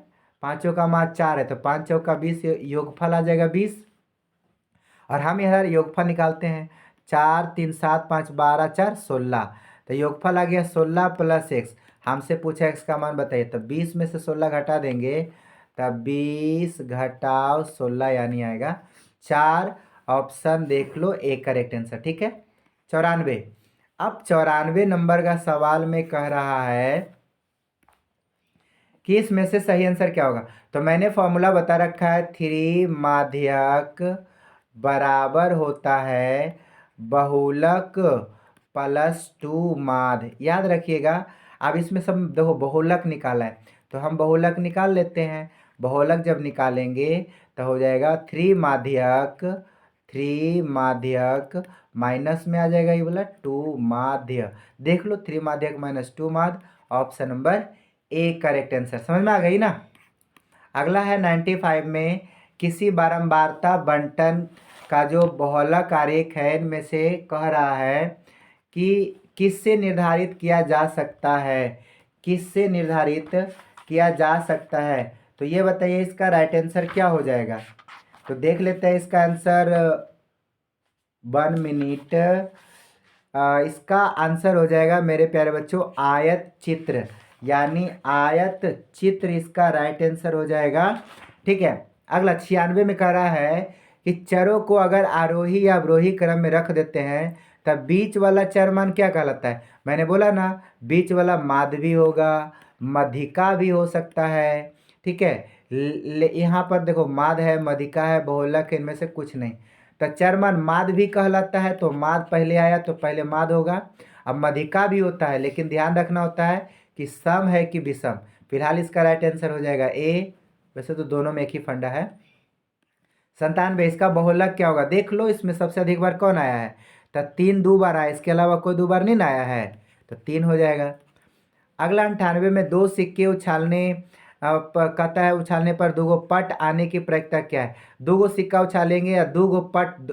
पाँचों का माद 4 है, तो 5×4 = 20, योगफल आ जाएगा 20। और हम यहाँ योगफल निकालते हैं, 4 3 7 5 12 4 16, तो योगफल आ गया 16 + x। हमसे पूछा x का मान बताइए, तो 20 में से 16 घटा देंगे, तब 20 - 16 यानी आएगा 4। ऑप्शन देख लो ए करेक्ट आंसर, ठीक है। 94, अब 94 नंबर का सवाल में कह रहा है कि इसमें से सही आंसर क्या होगा। तो मैंने फॉर्मूला बता रखा है, 3 माध्यक बराबर होता है बहुलक +2 माध्य, याद रखिएगा। अब इसमें सब देखो बहुलक निकाला है, तो हम बहुलक निकाल लेते हैं। बहुलक जब निकालेंगे तो हो जाएगा 3 माध्यक, 3 माध्यक माइनस में आ जाएगा ये बोला 2 माध्य। देख लो 3 माध्यक -2 माध्य, option number A correct answer, समझ में आ गई ना। अगला है 95 में, किसी बारंबारता बंटन का जो बहुलक आरेख है इनमें से कह रहा है कि किससे निर्धारित किया जा सकता है, किससे निर्धारित किया जा सकता है। तो ये बताइए इसका राइट आंसर क्या हो जाएगा। तो देख लेते हैं इसका आंसर, 1 मिनट। इसका आंसर हो जाएगा मेरे प्यारे बच्चों आयत चित्र, यानी आयत चित्र इसका राइट आंसर हो जाएगा, ठीक है। अगला 96 में कह रहा है कि चरों को अगर आरोही या अवरोही क्रम में रख देते हैं तब बीच वाला चर मान क्या कहलाता है। मैंने बोला ना बीच वाला माध्य भी होगा, मध्यिका भी हो सकता है, ठीक है। यहाँ पर देखो माध्य है, मध्यिका है, बहुलक है, इनमें से कुछ नहीं। तो चरमान माध्य भी कहलाता है, तो माध्य पहले आया तो पहले माध्य होगा। अब मध्यिका भी होता है, लेकिन ध्यान रखना होता है कि सम है कि विषम। फिलहाल इसका राइट आंसर हो जाएगा ए, वैसे तो दोनों में एक ही फंडा है। 97, इसका बहुलक क्या होगा, देख लो इसमें सबसे अधिक बार कौन आया है, तो 3 2 बार आया, इसके अलावा कोई 2 बार नहीं आया है, तो 3 हो जाएगा। अगला 98 में 2 सिक्के उछालने कहता है, उछालने पर 2 गो पट आने की प्रक्रिया क्या है। 2 गो सिक्का उछालेंगे या 2 गो पट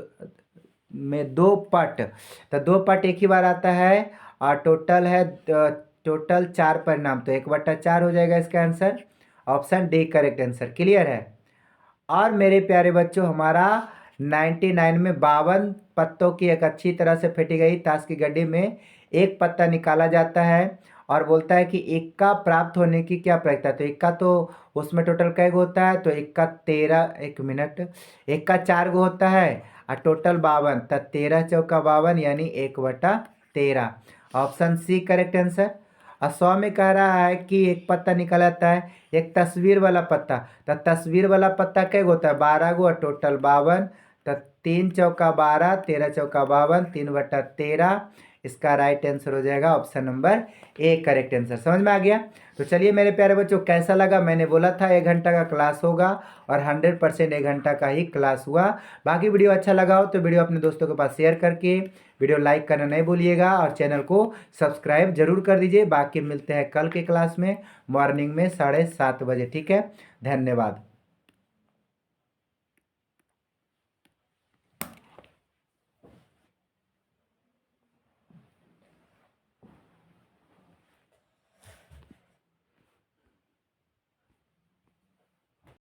में 2 पट, तो 2 पट एक ही बार आता है, और टोटल है टोटल 4 परिणाम, तो 1/4 हो जाएगा इसका answer. Option D correct answer. Clear है। और मेरे प्यारे बच्चों, हमारा 99 में 52 पत्तों की एक अच्छी तरह से फेंटी गई ताश की गड्डी में एक पत्ता निकाला जाता है और बोलता है कि इक्का प्राप्त होने की क्या प्रक्रिया। तो इक्का तो उसमें टोटल कै गो होता है, तो इक्का 13, एक मिनट, इक्का 4 गो होता है और टोटल 52, तो 13 चौका 52 यानी 1/13। Option C correct answer. और 100 में कह रहा है कि एक पत्ता निकल आता है, एक तस्वीर वाला पत्ता। तो तस्वीर वाला पत्ता क्या होता है, 12 गो और टोटल 52। तो 3 चौका 12, 13 चौका 52, 3/13। इसका राइट आंसर हो जाएगा option number A correct answer. समझ में आ गया। तो चलिए मेरे प्यारे बच्चों, कैसा लगा। मैंने बोला था 1 घंटा का क्लास होगा और 100% 1 घंटा का ही क्लास हुआ। बाकी वीडियो अच्छा लगा हो तो वीडियो अपने दोस्तों के पास शेयर करके वीडियो लाइक करना नहीं भूलिएगा और चैनल को सब्सक्राइब जरूर कर दीजिए। बाकी मिलते हैं कल के क्लास में मॉर्निंग में 7:30 बजे। ठीक है, धन्यवाद।